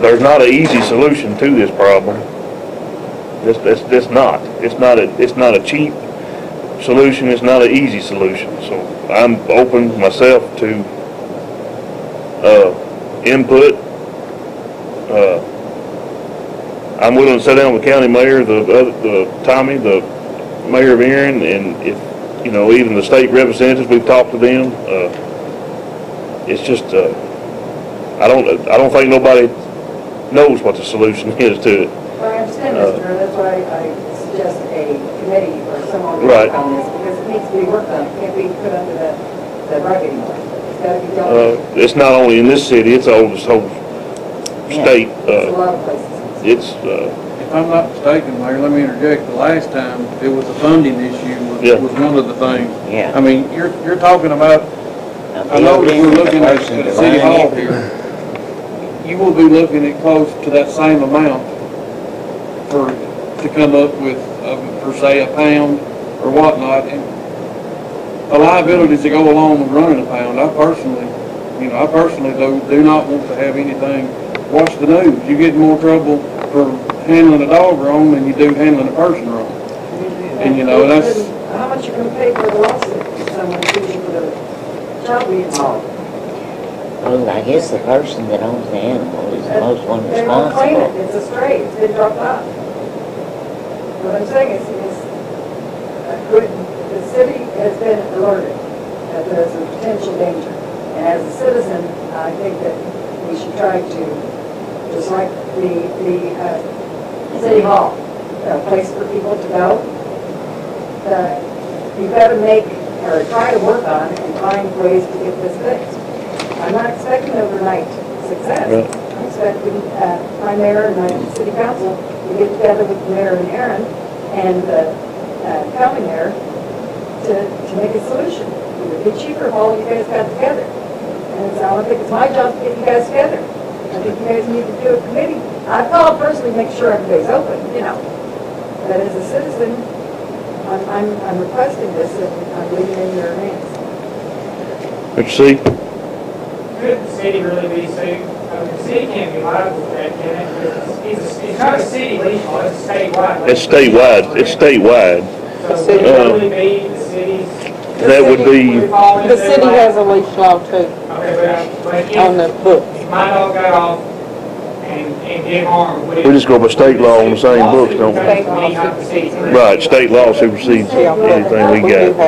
there's not an easy solution to this problem. It's not a cheap solution. It's not an easy solution. So I'm open myself to input. I'm willing to sit down with the county mayor, the Tommy, the mayor of Erin, and if even the state representatives, we've talked to them. It's just I don't think nobody knows what the solution is to it. Well, I understand, Mr. Mayor. That's why I suggest a committee or someone to work on this, because it needs to be worked on. It can't be put under the rug anymore. It's got to be dealt with. It's not only in this city; it's all this whole state. It's a lot of places. It's. If I'm not mistaken, Mayor, let me interject. The last time it was a funding issue was one of the things. Yeah. I mean, you're talking about. I know that we're looking at City Hall here. You will be looking at close to that same amount for to come up with, per se, a pound or whatnot, and the liabilities that go along with running a pound. I personally do not want to have anything. Watch the news. You get in more trouble for handling a dog wrong than you do handling a person wrong. And that's... How much you going to pay for the lawsuit if someone sues you for the child being involved? Well, I guess the person that owns the animal is the most one They won't claim it. responsible. It's a stray. It's been dropped off. What I'm saying is the city has been alerted that there's a potential danger. And as a citizen, I think that we should try to, just like the city hall, a place for people to go, you've got to make, or try to work on and find ways to get this fixed. I'm not expecting overnight success. Right. I'm expecting my mayor and my city council to get together with the mayor and Aaron and the county mayor to make a solution. It would be cheaper if all you guys got together. And so I don't think it's my job to get you guys together. I think you guys need to do a committee. I'd call personally, make sure everybody's open, But as a citizen, I'm requesting this and I'm leaving it in your hands. Let's see. Could the city really be sued? I mean, the city can't be liable for that, can it? It's not a city lease law, it's statewide. It's statewide. It's statewide. So would it really be the city's? That would be. The city has a leash law too, Okay, but on the book. if my dog got off and get harmed, would it? We just go by state law on the same books, don't we? State law. Me, not the city. Right, state law supersedes anything we got. The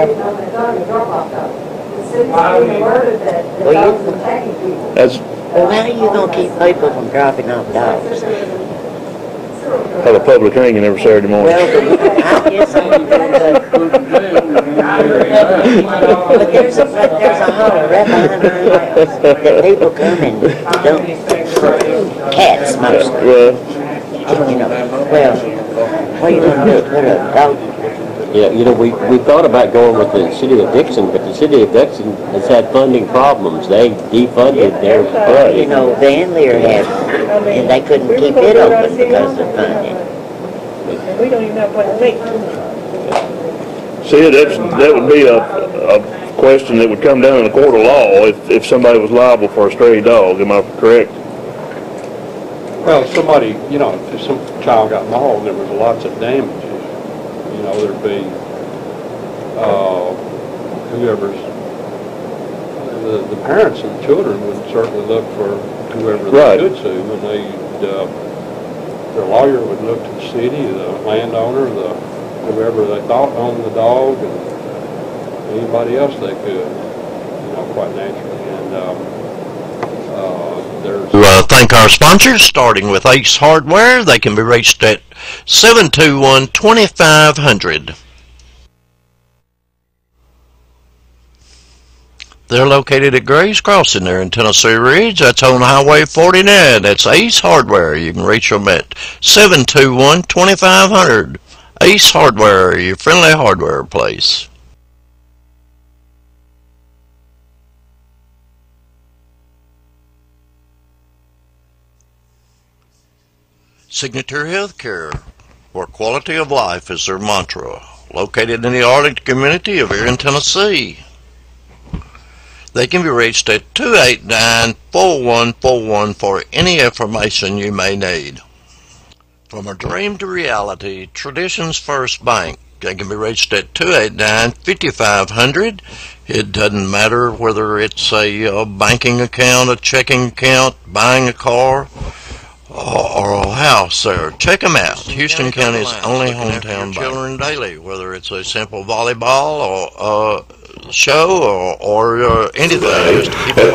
city's being alerted that the dogs are attacking people. That's Well, how are you gonna keep people from dropping off dogs? how the public hanging every Saturday morning. Well, I guess but there's a holler right behind our house that people come and dump cats mostly. Well, Well, what are you gonna do? Put a dog? Yeah, we thought about going with the city of Dixon, but the city of Dixon has had funding problems. They defunded their budget. Van Leer had, and they couldn't keep it open because of funding. We don't even have one to make. see, that would be a question that would come down in a court of law if somebody was liable for a stray dog. Am I correct? Well, somebody, if some child got mauled and there was lots of damages, there'd be, whoever's, the parents and the children would certainly look for whoever they could sue, and their lawyer would look to the city, the landowner, whoever they thought owned the dog, and anybody else they could, quite naturally. And Thank our sponsors, starting with Ace Hardware. They can be reached at 721-2500. They're located at Gray's Crossing there in Tennessee Ridge. That's on Highway 49. That's Ace Hardware. You can reach them at 721-2500. Ace Hardware, your friendly hardware place. Signature Healthcare, where quality of life is their mantra. Located in the Arlington community of Erin, Tennessee. They can be reached at 289-4141 for any information you may need. From a dream to reality, Traditions First Bank. They can be reached at 289-5500. It doesn't matter whether it's a banking account, a checking account, buying a car, or a house there. Check them out. Houston County's only hometown children daily, whether it's a simple volleyball or show or anything, just to keep it